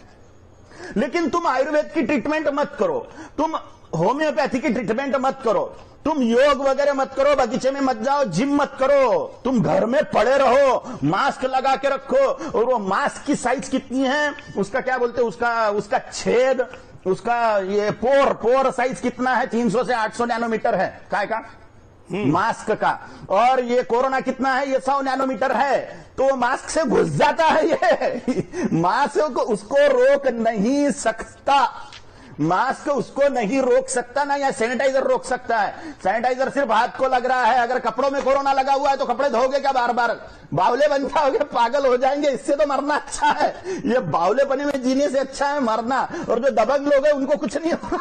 लेकिन तुम आयुर्वेद की ट्रीटमेंट मत करो, तुम होम्योपैथी की ट्रीटमेंट मत करो, तुम योग वगैरह मत करो, बगीचे में मत जाओ, जिम मत करो, तुम घर में पड़े रहो, मास्क लगा के रखो। और वो मास्क की साइज कितनी है, उसका क्या बोलते हैं, उसका छेद, उसका ये पोर साइज कितना है, 300 से 800 नैनोमीटर है काय का मास्क का। और ये कोरोना कितना है, ये 100 नैनोमीटर है। तो मास्क से घुस जाता है ये। मास्क को उसको रोक नहीं सकता, मास्क उसको नहीं रोक सकता ना, या सैनिटाइजर रोक सकता है। सैनिटाइजर सिर्फ हाथ को लग रहा है। अगर कपड़ों में कोरोना लगा हुआ है तो कपड़े धोगे क्या बार बार? बावले बन जाओगे, पागल हो जाएंगे। इससे तो मरना अच्छा है। ये बावलेपने में जीने से अच्छा है मरना। और जो दबंग लोग हैं उनको कुछ नहीं होगा।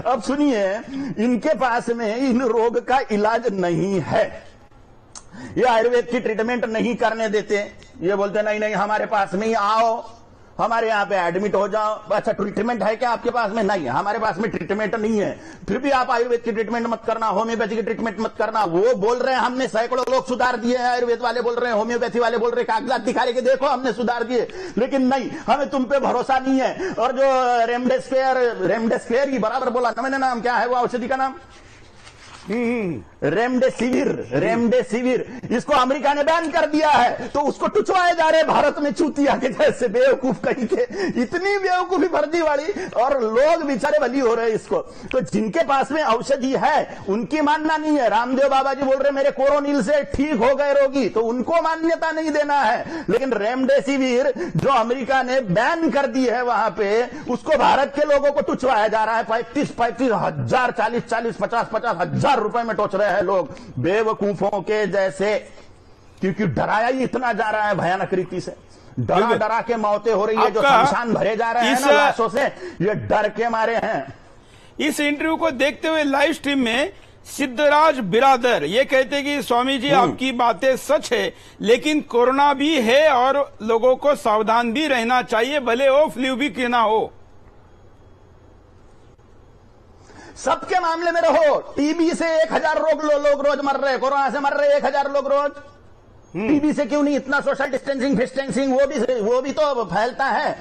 अब सुनिए, इनके पास में इन रोग का इलाज नहीं है। ये आयुर्वेद की ट्रीटमेंट नहीं करने देते। ये बोलते नहीं हमारे पास में ही आओ, हमारे यहाँ पे एडमिट हो जाओ। अच्छा, ट्रीटमेंट है क्या आपके पास में? नहीं, हमारे पास में ट्रीटमेंट नहीं है। फिर भी आप आयुर्वेद की ट्रीटमेंट मत करना, होम्योपैथी की ट्रीटमेंट मत करना। वो बोल रहे हैं हमने सैकड़ों लोग सुधार दिए हैं, आयुर्वेद वाले बोल रहे हैं, होम्योपैथी वाले बोल रहे हैं, कागजात दिखा रहे कि देखो हमने सुधार दिए। लेकिन नहीं, हमें तुम पे भरोसा नहीं है। और जो रेमडेसिविर ही बराबर बोला ना मैंने, नाम क्या है वो औषधि का नाम? रेमडेसिविर। इसको अमेरिका ने बैन कर दिया है, तो उसको टुचवाए जा रहे भारत में चूतिया के जैसे, बेवकूफ कहीं के। इतनी बेवकूफी फर्जीवाड़ी, और लोग बेचारे बली हो रहे हैं इसको। तो जिनके पास में औषधि है उनकी मानना नहीं है। रामदेव बाबा जी बोल रहे मेरे कोरोनिल से ठीक हो गए रोगी, तो उनको मान्यता नहीं देना है। लेकिन रेमडेसिविर जो अमेरिका ने बैन कर दी है वहां पे, उसको भारत के लोगों को टुचवाया जा रहा है। 35 हजार, 40 50 हजार 10,000 रुपए में टोच रहे हैं लोग बेवकूफों के जैसे, क्योंकि डराया ही इतना जा रहा है भयानक रीति से। डरा डरा के मौतें हो रही है, जो शमशान भरे जा रहे हैं ना लाशों से, ये डर के मारे हैं। इस इंटरव्यू को देखते हुए लाइव स्ट्रीम में सिद्धराज बिरादर ये कहते कि स्वामी जी आपकी बातें सच है, लेकिन कोरोना भी है और लोगों को सावधान भी रहना चाहिए, भले हो फ्लू भी क्यों ना हो। सबके मामले में रहो, टीबी से 1,000 लोग रोज मर रहे, कोरोना से मर रहे 1,000 लोग रोज। टीबी से क्यों नहीं इतना सोशल डिस्टेंसिंग फिस्टेंसिंग, वो भी तो फैलता है,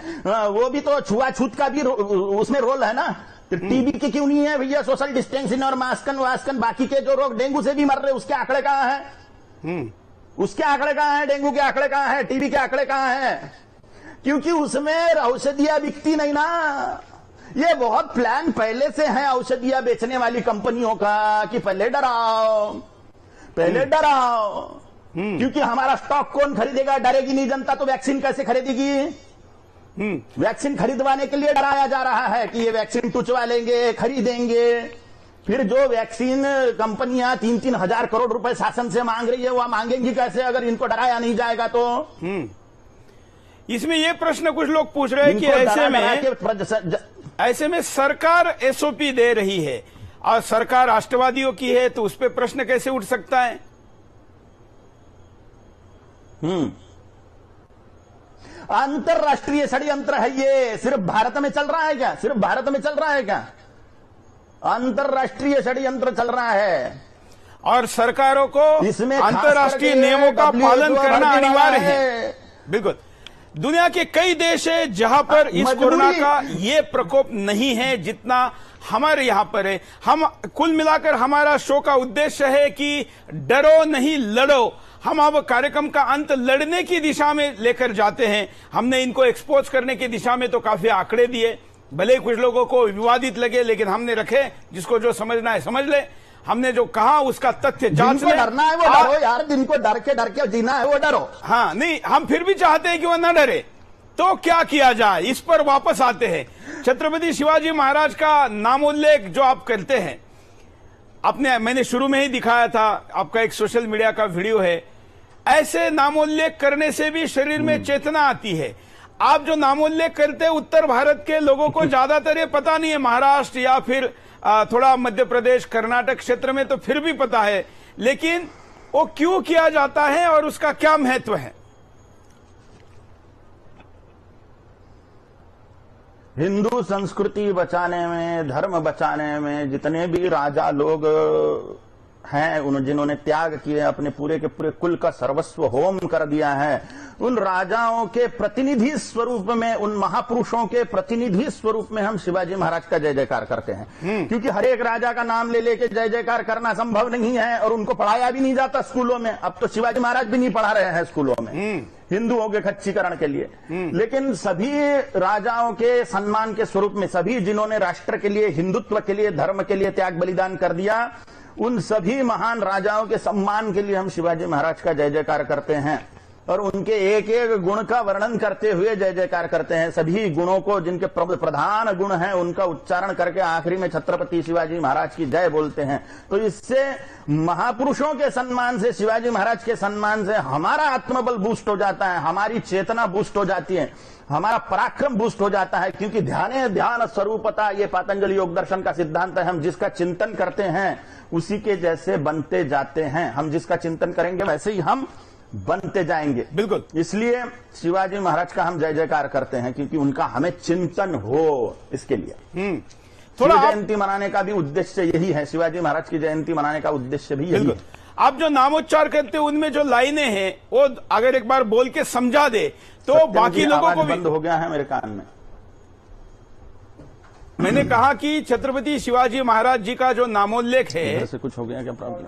वो भी तो छुआछूत का भी उसमें रोल है ना। तो टीबी के क्यों नहीं है भैया सोशल डिस्टेंसिंग और मास्कन वास्कन? बाकी के जो लोग डेंगू से भी मर रहे उसके आंकड़े कहां हैं? उसके आंकड़े कहां हैं? डेंगू के आंकड़े कहां हैं? टीबी के आंकड़े कहां हैं? क्योंकि उसमें औषधियां बिकती नहीं ना। ये बहुत प्लान पहले से है औषधियां बेचने वाली कंपनियों का कि पहले डराओ, पहले डराओ, क्योंकि हमारा स्टॉक कौन खरीदेगा? डरेगी नहीं जनता तो वैक्सीन कैसे खरीदेगी? वैक्सीन खरीदवाने के लिए डराया जा रहा है कि ये वैक्सीन टुचवा लेंगे, खरीदेंगे। फिर जो वैक्सीन कंपनियां 3-3 हजार करोड़ रुपए शासन से मांग रही है, वह मांगेंगी कैसे अगर इनको डराया नहीं जाएगा तो? इसमें ये प्रश्न कुछ लोग पूछ रहे हैं कि ऐसे में सरकार एसओपी दे रही है और सरकार राष्ट्रवादियों की है, तो उस पर प्रश्न कैसे उठ सकता है? अंतरराष्ट्रीय षड्यंत्र है ये। सिर्फ भारत में चल रहा है क्या? सिर्फ भारत में चल रहा है क्या? अंतरराष्ट्रीय षड्यंत्र चल रहा है और सरकारों को इसमें अंतरराष्ट्रीय नियमों का पालन करना अनिवार्य है। बिल्कुल, दुनिया के कई देश है जहां पर इस कोरोना का ये प्रकोप नहीं है जितना हमारे यहां पर है। हम कुल मिलाकर हमारा शो का उद्देश्य है कि डरो नहीं लड़ो। हम अब कार्यक्रम का अंत लड़ने की दिशा में लेकर जाते हैं। हमने इनको एक्सपोज करने की दिशा में तो काफी आंकड़े दिए, भले कुछ लोगों को विवादित लगे, लेकिन हमने रखे, जिसको जो समझना है समझ ले। हमने जो कहा उसका तथ्य जांच ले। डरना है वो डरो यार, जिनको डर के जीना है वो डरो। हाँ, नहीं, हम फिर भी चाहते हैं कि वो न डरे, तो क्या किया जाए इस पर वापस आते हैं। छत्रपति शिवाजी महाराज का नामोल्लेख जो आप करते हैं, मैंने शुरू में ही दिखाया था, आपका एक सोशल मीडिया का वीडियो है। ऐसे नामोल्लेख करने से भी शरीर में चेतना आती है। आप जो नामोल्लेख करते हैं उत्तर भारत के लोगों को ज्यादातर ये पता नहीं है, महाराष्ट्र या फिर थोड़ा मध्य प्रदेश कर्नाटक क्षेत्र में तो फिर भी पता है, लेकिन वो क्यों किया जाता है और उसका क्या महत्व है? हिंदू संस्कृति बचाने में, धर्म बचाने में जितने भी राजा लोग हैं, जिन्होंने त्याग किए, अपने पूरे के पूरे कुल का सर्वस्व होम कर दिया है, उन राजाओं के प्रतिनिधि स्वरूप में, उन महापुरुषों के प्रतिनिधि स्वरूप में हम शिवाजी महाराज का जय जयकार करते हैं। क्योंकि हर एक राजा का नाम ले लेके जय जयकार करना संभव नहीं है और उनको पढ़ाया भी नहीं जाता स्कूलों में। अब तो शिवाजी महाराज भी नहीं पढ़ा रहे हैं स्कूलों में हिंदुओं के खच्चीकरण के लिए। लेकिन सभी राजाओं के सम्मान के स्वरूप में, सभी जिन्होंने राष्ट्र के लिए, हिंदुत्व के लिए, धर्म के लिए त्याग बलिदान कर दिया, उन सभी महान राजाओं के सम्मान के लिए हम शिवाजी महाराज का जय जयकार करते हैं और उनके एक एक गुण का वर्णन करते हुए जय जयकार करते हैं। सभी गुणों को, जिनके प्रधान गुण हैं, उनका उच्चारण करके आखिरी में छत्रपति शिवाजी महाराज की जय बोलते हैं। तो इससे महापुरुषों के सम्मान से, शिवाजी महाराज के सम्मान से हमारा आत्मबल बूस्ट हो जाता है, हमारी चेतना बूस्ट हो जाती है, हमारा पराक्रम बूस्ट हो जाता है। क्योंकि ध्यान स्वरूपता, ये पतंजलि योग दर्शन का सिद्धांत है। हम जिसका चिंतन करते हैं उसी के जैसे बनते जाते हैं। हम जिसका चिंतन करेंगे वैसे ही हम बनते जाएंगे। बिल्कुल, इसलिए शिवाजी महाराज का हम जय जयकार करते हैं, क्योंकि उनका हमें चिंतन हो। इसके लिए थोड़ा जयंती मनाने का भी उद्देश्य यही है। शिवाजी महाराज की जयंती मनाने का उद्देश्य भी यही है। आप जो नामोच्चार करते हैं उनमें जो लाइनें हैं वो अगर एक बार बोल के समझा दे तो बाकी लोगों को भी। बंद हो गया है मेरे कान में। मैंने कहा कि छत्रपति शिवाजी महाराज जी का जो नामोल्लेख है, से कुछ हो गया क्या प्रॉब्लम?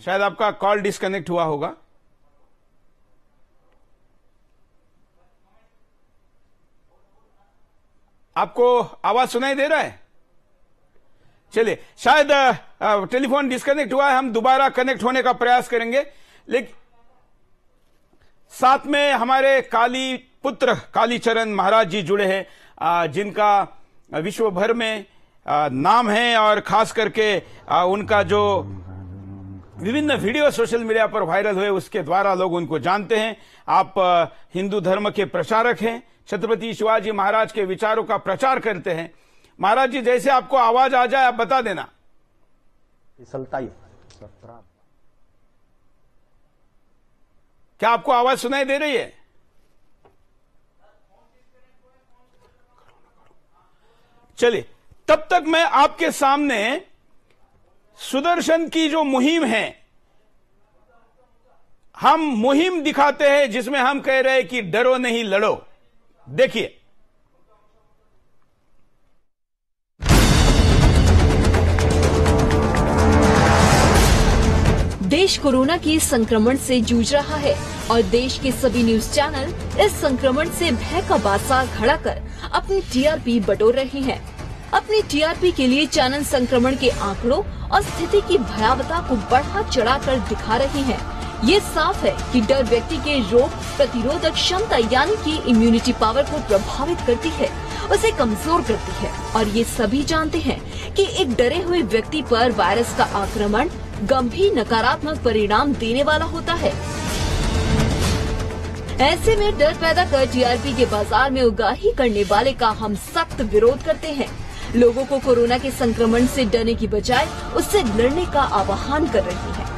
शायद आपका कॉल डिस्कनेक्ट हुआ होगा। आपको आवाज सुनाई दे रहा है? चलिए, शायद टेलीफोन डिस्कनेक्ट हुआ है, हम दोबारा कनेक्ट होने का प्रयास करेंगे। लेकिन साथ में हमारे काली पुत्र कालीचरण महाराज जी जुड़े हैं, जिनका विश्व भर में नाम है और खास करके उनका जो विभिन्न वीडियो सोशल मीडिया पर वायरल हुए उसके द्वारा लोग उनको जानते हैं। आप हिंदू धर्म के प्रचारक हैं, छत्रपति शिवाजी महाराज के विचारों का प्रचार करते हैं। महाराज जी, जैसे आपको आवाज आ जाए आप बता देना। क्या आपको आवाज सुनाई दे रही है? चलिए, तब तक मैं आपके सामने सुदर्शन की जो मुहिम है, हम मुहिम दिखाते हैं जिसमें हम कह रहे हैं कि डरो नहीं लड़ो। देखिए, देश कोरोना के संक्रमण से जूझ रहा है और देश के सभी न्यूज चैनल इस संक्रमण से भय का बाजार खड़ा कर अपनी टीआरपी बटोर रहे हैं। अपनी टीआरपी के लिए चैनल संक्रमण के आंकड़ों और स्थिति की भयावहता को बढ़ा चढ़ाकर दिखा रहे हैं। ये साफ है कि डर व्यक्ति के रोग प्रतिरोधक क्षमता यानी कि इम्यूनिटी पावर को प्रभावित करती है, उसे कमजोर करती है। और ये सभी जानते हैं कि एक डरे हुए व्यक्ति पर वायरस का आक्रमण गंभीर नकारात्मक परिणाम देने वाला होता है। ऐसे में डर पैदा कर टीआरपी के बाजार में उगाही करने वाले का हम सख्त विरोध करते हैं। लोगों को कोरोना के संक्रमण से डरने की बजाय उससे लड़ने का आह्वान कर रहे हैं।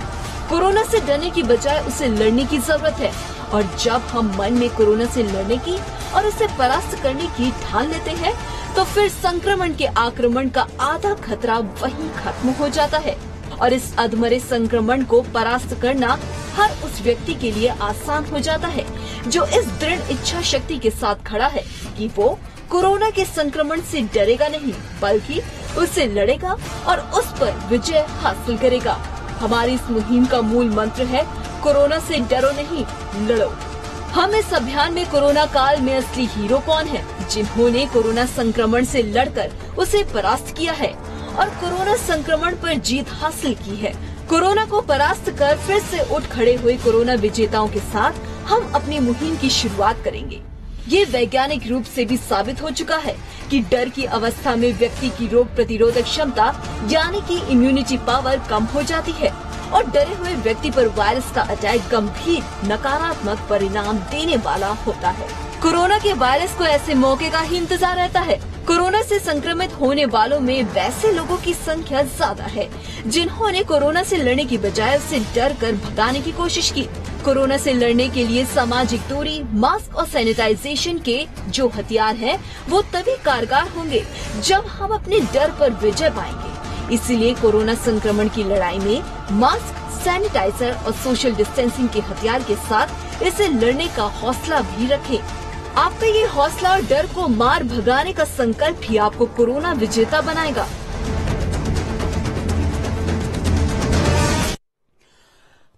कोरोना से डरने की बजाय उसे लड़ने की जरूरत है। और जब हम मन में कोरोना से लड़ने की और उसे परास्त करने की ठान लेते हैं, तो फिर संक्रमण के आक्रमण का आधा खतरा वहीं खत्म हो जाता है। और इस अधमरे संक्रमण को परास्त करना हर उस व्यक्ति के लिए आसान हो जाता है जो इस दृढ़ इच्छा शक्ति के साथ खड़ा है कि वो कोरोना के संक्रमण से डरेगा नहीं, बल्कि उससे लड़ेगा और उस पर विजय हासिल करेगा। हमारी इस मुहिम का मूल मंत्र है, कोरोना से डरो नहीं, लड़ो। हम इस अभियान में कोरोना काल में असली हीरो कौन है, जिन्होंने कोरोना संक्रमण से लड़कर उसे परास्त किया है और कोरोना संक्रमण पर जीत हासिल की है। कोरोना को परास्त कर फिर से उठ खड़े हुए कोरोना विजेताओं के साथ हम अपनी मुहिम की शुरुआत करेंगे। ये वैज्ञानिक रूप से भी साबित हो चुका है कि डर की अवस्था में व्यक्ति की रोग प्रतिरोधक क्षमता यानी कि इम्यूनिटी पावर कम हो जाती है और डरे हुए व्यक्ति पर वायरस का अटैक गंभीर नकारात्मक परिणाम देने वाला होता है। कोरोना के वायरस को ऐसे मौके का ही इंतजार रहता है। कोरोना से संक्रमित होने वालों में वैसे लोगों की संख्या ज्यादा है जिन्होंने कोरोना से लड़ने की बजाय उसे डर कर भगाने की कोशिश की। कोरोना से लड़ने के लिए सामाजिक दूरी, मास्क और सैनिटाइजेशन के जो हथियार हैं, वो तभी कारगर होंगे जब हम अपने डर पर विजय पाएंगे। इसीलिए कोरोना संक्रमण की लड़ाई में मास्क, सैनिटाइजर और सोशल डिस्टेंसिंग के हथियार के साथ इसे लड़ने का हौसला भी रखें। आपका ये हौसला और डर को मार भगाने का संकल्प ही आपको कोरोना विजेता बनाएगा।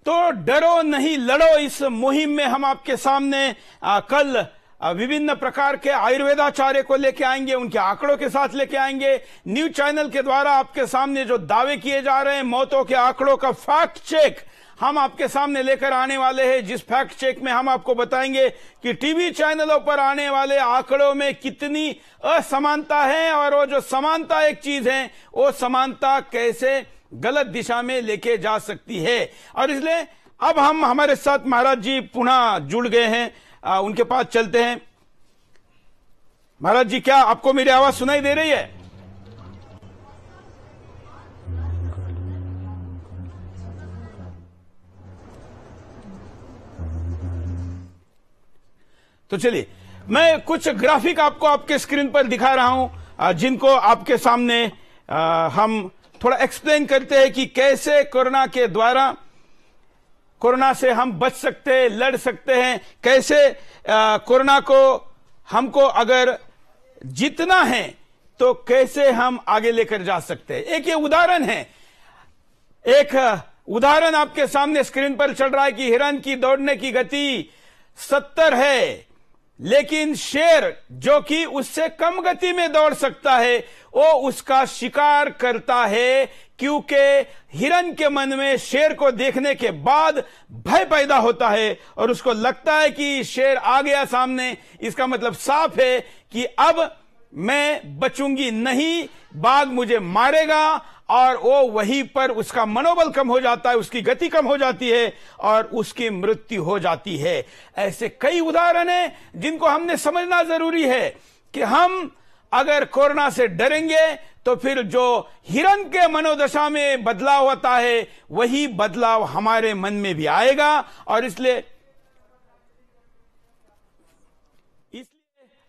तो डरो नहीं लड़ो, इस मुहिम में हम आपके सामने कल विभिन्न प्रकार के आयुर्वेदाचार्य को लेके आएंगे, उनके आंकड़ों के साथ लेके आएंगे। न्यूज चैनल के द्वारा आपके सामने जो दावे किए जा रहे हैं, मौतों के आंकड़ों का फैक्ट चेक हम आपके सामने लेकर आने वाले हैं, जिस फैक्ट चेक में हम आपको बताएंगे कि टीवी चैनलों पर आने वाले आंकड़ों में कितनी असमानता है और वो जो समानता एक चीज है, वो समानता कैसे गलत दिशा में लेके जा सकती है। और इसलिए अब हम हमारे साथ महाराज जी पुनः जुड़ गए हैं, उनके पास चलते हैं। महाराज जी, क्या आपको मेरी आवाज सुनाई दे रही है? तो चलिए, मैं कुछ ग्राफिक आपको आपके स्क्रीन पर दिखा रहा हूं, जिनको आपके सामने हम थोड़ा एक्सप्लेन करते हैं कि कैसे कोरोना के द्वारा कोरोना से हम बच सकते हैं, लड़ सकते हैं, कैसे कोरोना को हमको अगर जीतना है तो कैसे हम आगे लेकर जा सकते हैं। एक ये उदाहरण है, एक उदाहरण आपके सामने स्क्रीन पर चल रहा है कि हिरन की दौड़ने की गति 70 है, लेकिन शेर जो कि उससे कम गति में दौड़ सकता है वो उसका शिकार करता है, क्योंकि हिरन के मन में शेर को देखने के बाद भय पैदा होता है और उसको लगता है कि शेर आ गया सामने, इसका मतलब साफ है कि अब मैं बचूंगी नहीं, बाघ मुझे मारेगा, और वो वहीं पर उसका मनोबल कम हो जाता है, उसकी गति कम हो जाती है और उसकी मृत्यु हो जाती है। ऐसे कई उदाहरण हैं जिनको हमने समझना जरूरी है कि हम अगर कोरोना से डरेंगे तो फिर जो हिरण के मनोदशा में बदलाव होता है वही बदलाव हमारे मन में भी आएगा। और इसलिए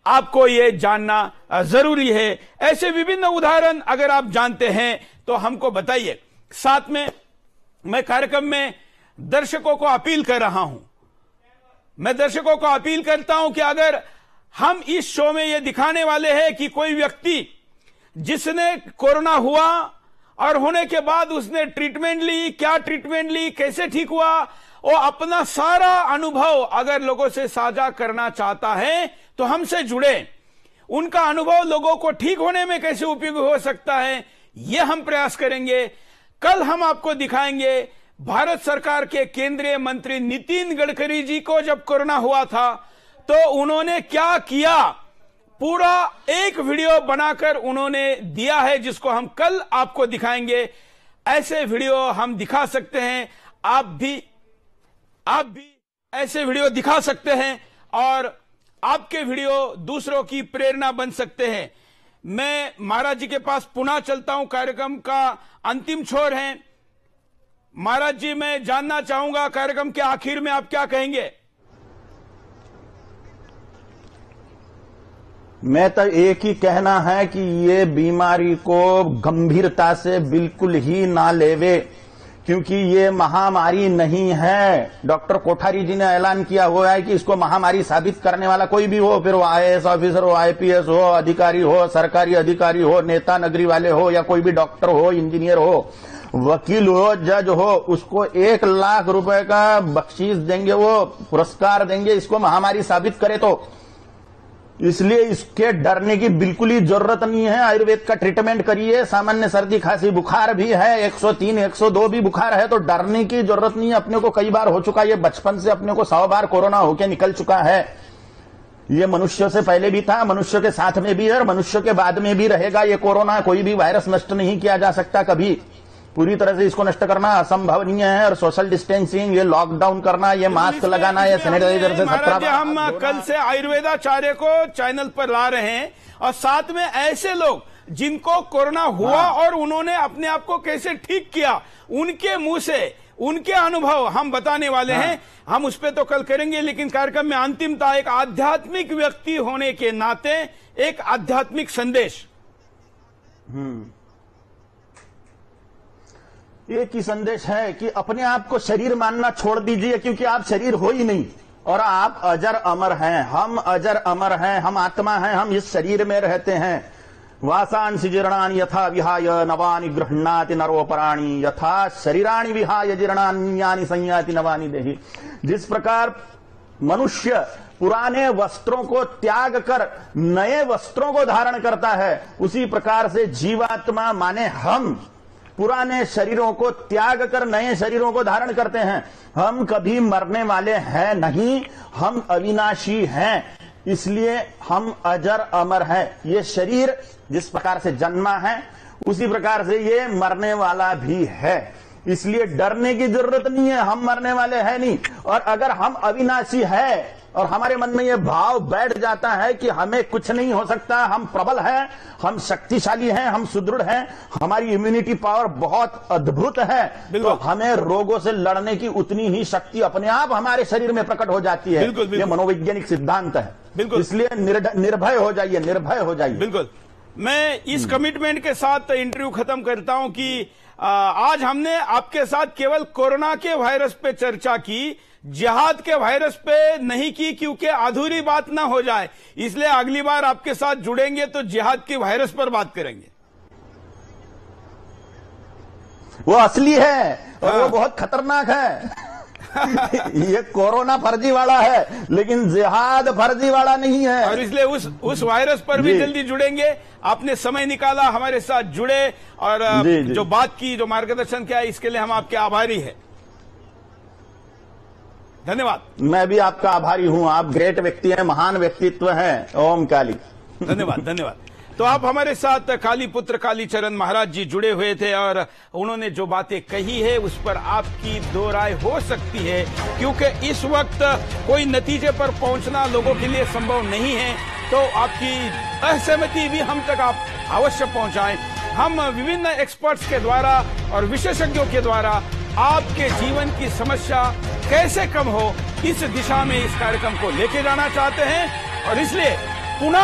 आपको यह जानना जरूरी है। ऐसे विभिन्न उदाहरण अगर आप जानते हैं तो हमको बताइए। साथ में मैं कार्यक्रम में दर्शकों को अपील कर रहा हूं, मैं दर्शकों को अपील करता हूं कि अगर हम इस शो में यह दिखाने वाले हैं कि कोई व्यक्ति जिसने कोरोना हुआ और होने के बाद उसने ट्रीटमेंट ली, क्या ट्रीटमेंट ली, कैसे ठीक हुआ, वो अपना सारा अनुभव अगर लोगों से साझा करना चाहता है तो हमसे जुड़े। उनका अनुभव लोगों को ठीक होने में कैसे उपयोगी हो सकता है यह हम प्रयास करेंगे। कल हम आपको दिखाएंगे भारत सरकार के केंद्रीय मंत्री नितिन गडकरी जी को जब कोरोना हुआ था तो उन्होंने क्या किया, पूरा एक वीडियो बनाकर उन्होंने दिया है जिसको हम कल आपको दिखाएंगे। ऐसे वीडियो हम दिखा सकते हैं, आप भी ऐसे वीडियो दिखा सकते हैं और आपके वीडियो दूसरों की प्रेरणा बन सकते हैं। मैं महाराज जी के पास पुनः चलता हूं, कार्यक्रम का अंतिम छोर है। महाराज जी, मैं जानना चाहूंगा कार्यक्रम के आखिर में आप क्या कहेंगे? मैं तो एक ही कहना है कि ये बीमारी को गंभीरता से बिल्कुल ही ना लेवे, क्योंकि ये महामारी नहीं है। डॉक्टर कोठारी जी ने ऐलान किया हुआ है कि इसको महामारी साबित करने वाला कोई भी हो, फिर वो आईएएस ऑफिसर हो, आईपीएस हो, अधिकारी हो, सरकारी अधिकारी हो, नेता नगरी वाले हो, या कोई भी डॉक्टर हो, इंजीनियर हो, वकील हो, जज हो, उसको 1 लाख रुपए का बख्शीश देंगे, वो पुरस्कार देंगे इसको महामारी साबित करे तो। इसलिए इसके डरने की बिल्कुल ही जरूरत नहीं है। आयुर्वेद का ट्रीटमेंट करिए, सामान्य सर्दी खांसी बुखार भी है, 103 102 भी बुखार है, तो डरने की जरूरत नहीं है। अपने को कई बार हो चुका है, ये बचपन से अपने को 100 बार कोरोना होके निकल चुका है। ये मनुष्य से पहले भी था, मनुष्य के साथ में भी है और मनुष्य के बाद में भी रहेगा। ये कोरोना कोई भी वायरस नष्ट नहीं किया जा सकता कभी, पूरी तरह से इसको नष्ट करना असंभवनीय है। और सोशल डिस्टेंसिंग, ये लॉकडाउन करना, ये मास्क लगाना, ये सैनिटाइजर से 17 हम कल से आयुर्वेदाचार्य को चैनल पर ला रहे हैं और साथ में ऐसे लोग जिनको कोरोना हुआ और उन्होंने अपने आप को कैसे ठीक किया, उनके मुंह से उनके अनुभव हम बताने वाले हैं। हम उस पर तो कल करेंगे, लेकिन कार्यक्रम में अंतिमता एक आध्यात्मिक व्यक्ति होने के नाते एक आध्यात्मिक संदेश। एक ही संदेश है कि अपने आप को शरीर मानना छोड़ दीजिए, क्योंकि आप शरीर हो ही नहीं और आप अजर अमर हैं। हम अजर अमर हैं, हम आत्मा हैं, हम इस शरीर में रहते हैं। वासांसि जीर्णानि यथा विहाय नवानि गृह्णाति नरोपराणि, यथा शरीराणि विहाय जीर्णान्यानि संयाति नवानि देहि। जिस प्रकार मनुष्य पुराने वस्त्रों को त्याग कर नए वस्त्रों को धारण करता है, उसी प्रकार से जीवात्मा माने हम पुराने शरीरों को त्याग कर नए शरीरों को धारण करते हैं। हम कभी मरने वाले हैं नहीं, हम अविनाशी हैं, इसलिए हम अजर अमर हैं। ये शरीर जिस प्रकार से जन्मा है उसी प्रकार से ये मरने वाला भी है, इसलिए डरने की जरूरत नहीं है। हम मरने वाले हैं नहीं, और अगर हम अविनाशी है और हमारे मन में यह भाव बैठ जाता है कि हमें कुछ नहीं हो सकता, हम प्रबल हैं, हम शक्तिशाली हैं, हम सुदृढ़ हैं, हमारी इम्यूनिटी पावर बहुत अद्भुत है, तो हमें रोगों से लड़ने की उतनी ही शक्ति अपने आप हमारे शरीर में प्रकट हो जाती है। यह मनोवैज्ञानिक सिद्धांत है, इसलिए निर्भय हो जाइए, निर्भय हो जाइए। बिल्कुल, मैं इस कमिटमेंट के साथ इंटरव्यू खत्म करता हूं कि आज हमने आपके साथ केवल कोरोना के वायरस पे चर्चा की, जिहाद के वायरस पे नहीं की, क्योंकि अधूरी बात ना हो जाए। इसलिए अगली बार आपके साथ जुड़ेंगे तो जिहाद के वायरस पर बात करेंगे। वो असली है और वो बहुत खतरनाक है। ये कोरोना फर्जी वाला है, लेकिन जिहाद फर्जी वाला नहीं है, और इसलिए उस वायरस पर भी जल्दी जुड़ेंगे। आपने समय निकाला, हमारे साथ जुड़े और जो बात की, जो मार्गदर्शन किया, इसके लिए हम आपके आभारी हैं। धन्यवाद। मैं भी आपका आभारी हूं, आप ग्रेट व्यक्ति हैं, महान व्यक्तित्व हैं। ओम काली। धन्यवाद, धन्यवाद। तो आप हमारे साथ कालीपुत्र कालीचरण महाराज जी जुड़े हुए थे और उन्होंने जो बातें कही है उस पर आपकी दो राय हो सकती है, क्योंकि इस वक्त कोई नतीजे पर पहुंचना लोगों के लिए संभव नहीं है। तो आपकी असहमति भी हम तक आप अवश्य पहुंचाएं। हम विभिन्न एक्सपर्ट्स के द्वारा और विशेषज्ञों के द्वारा आपके जीवन की समस्या कैसे कम हो, इस दिशा में इस कार्यक्रम को लेके जाना चाहते हैं और इसलिए पुनः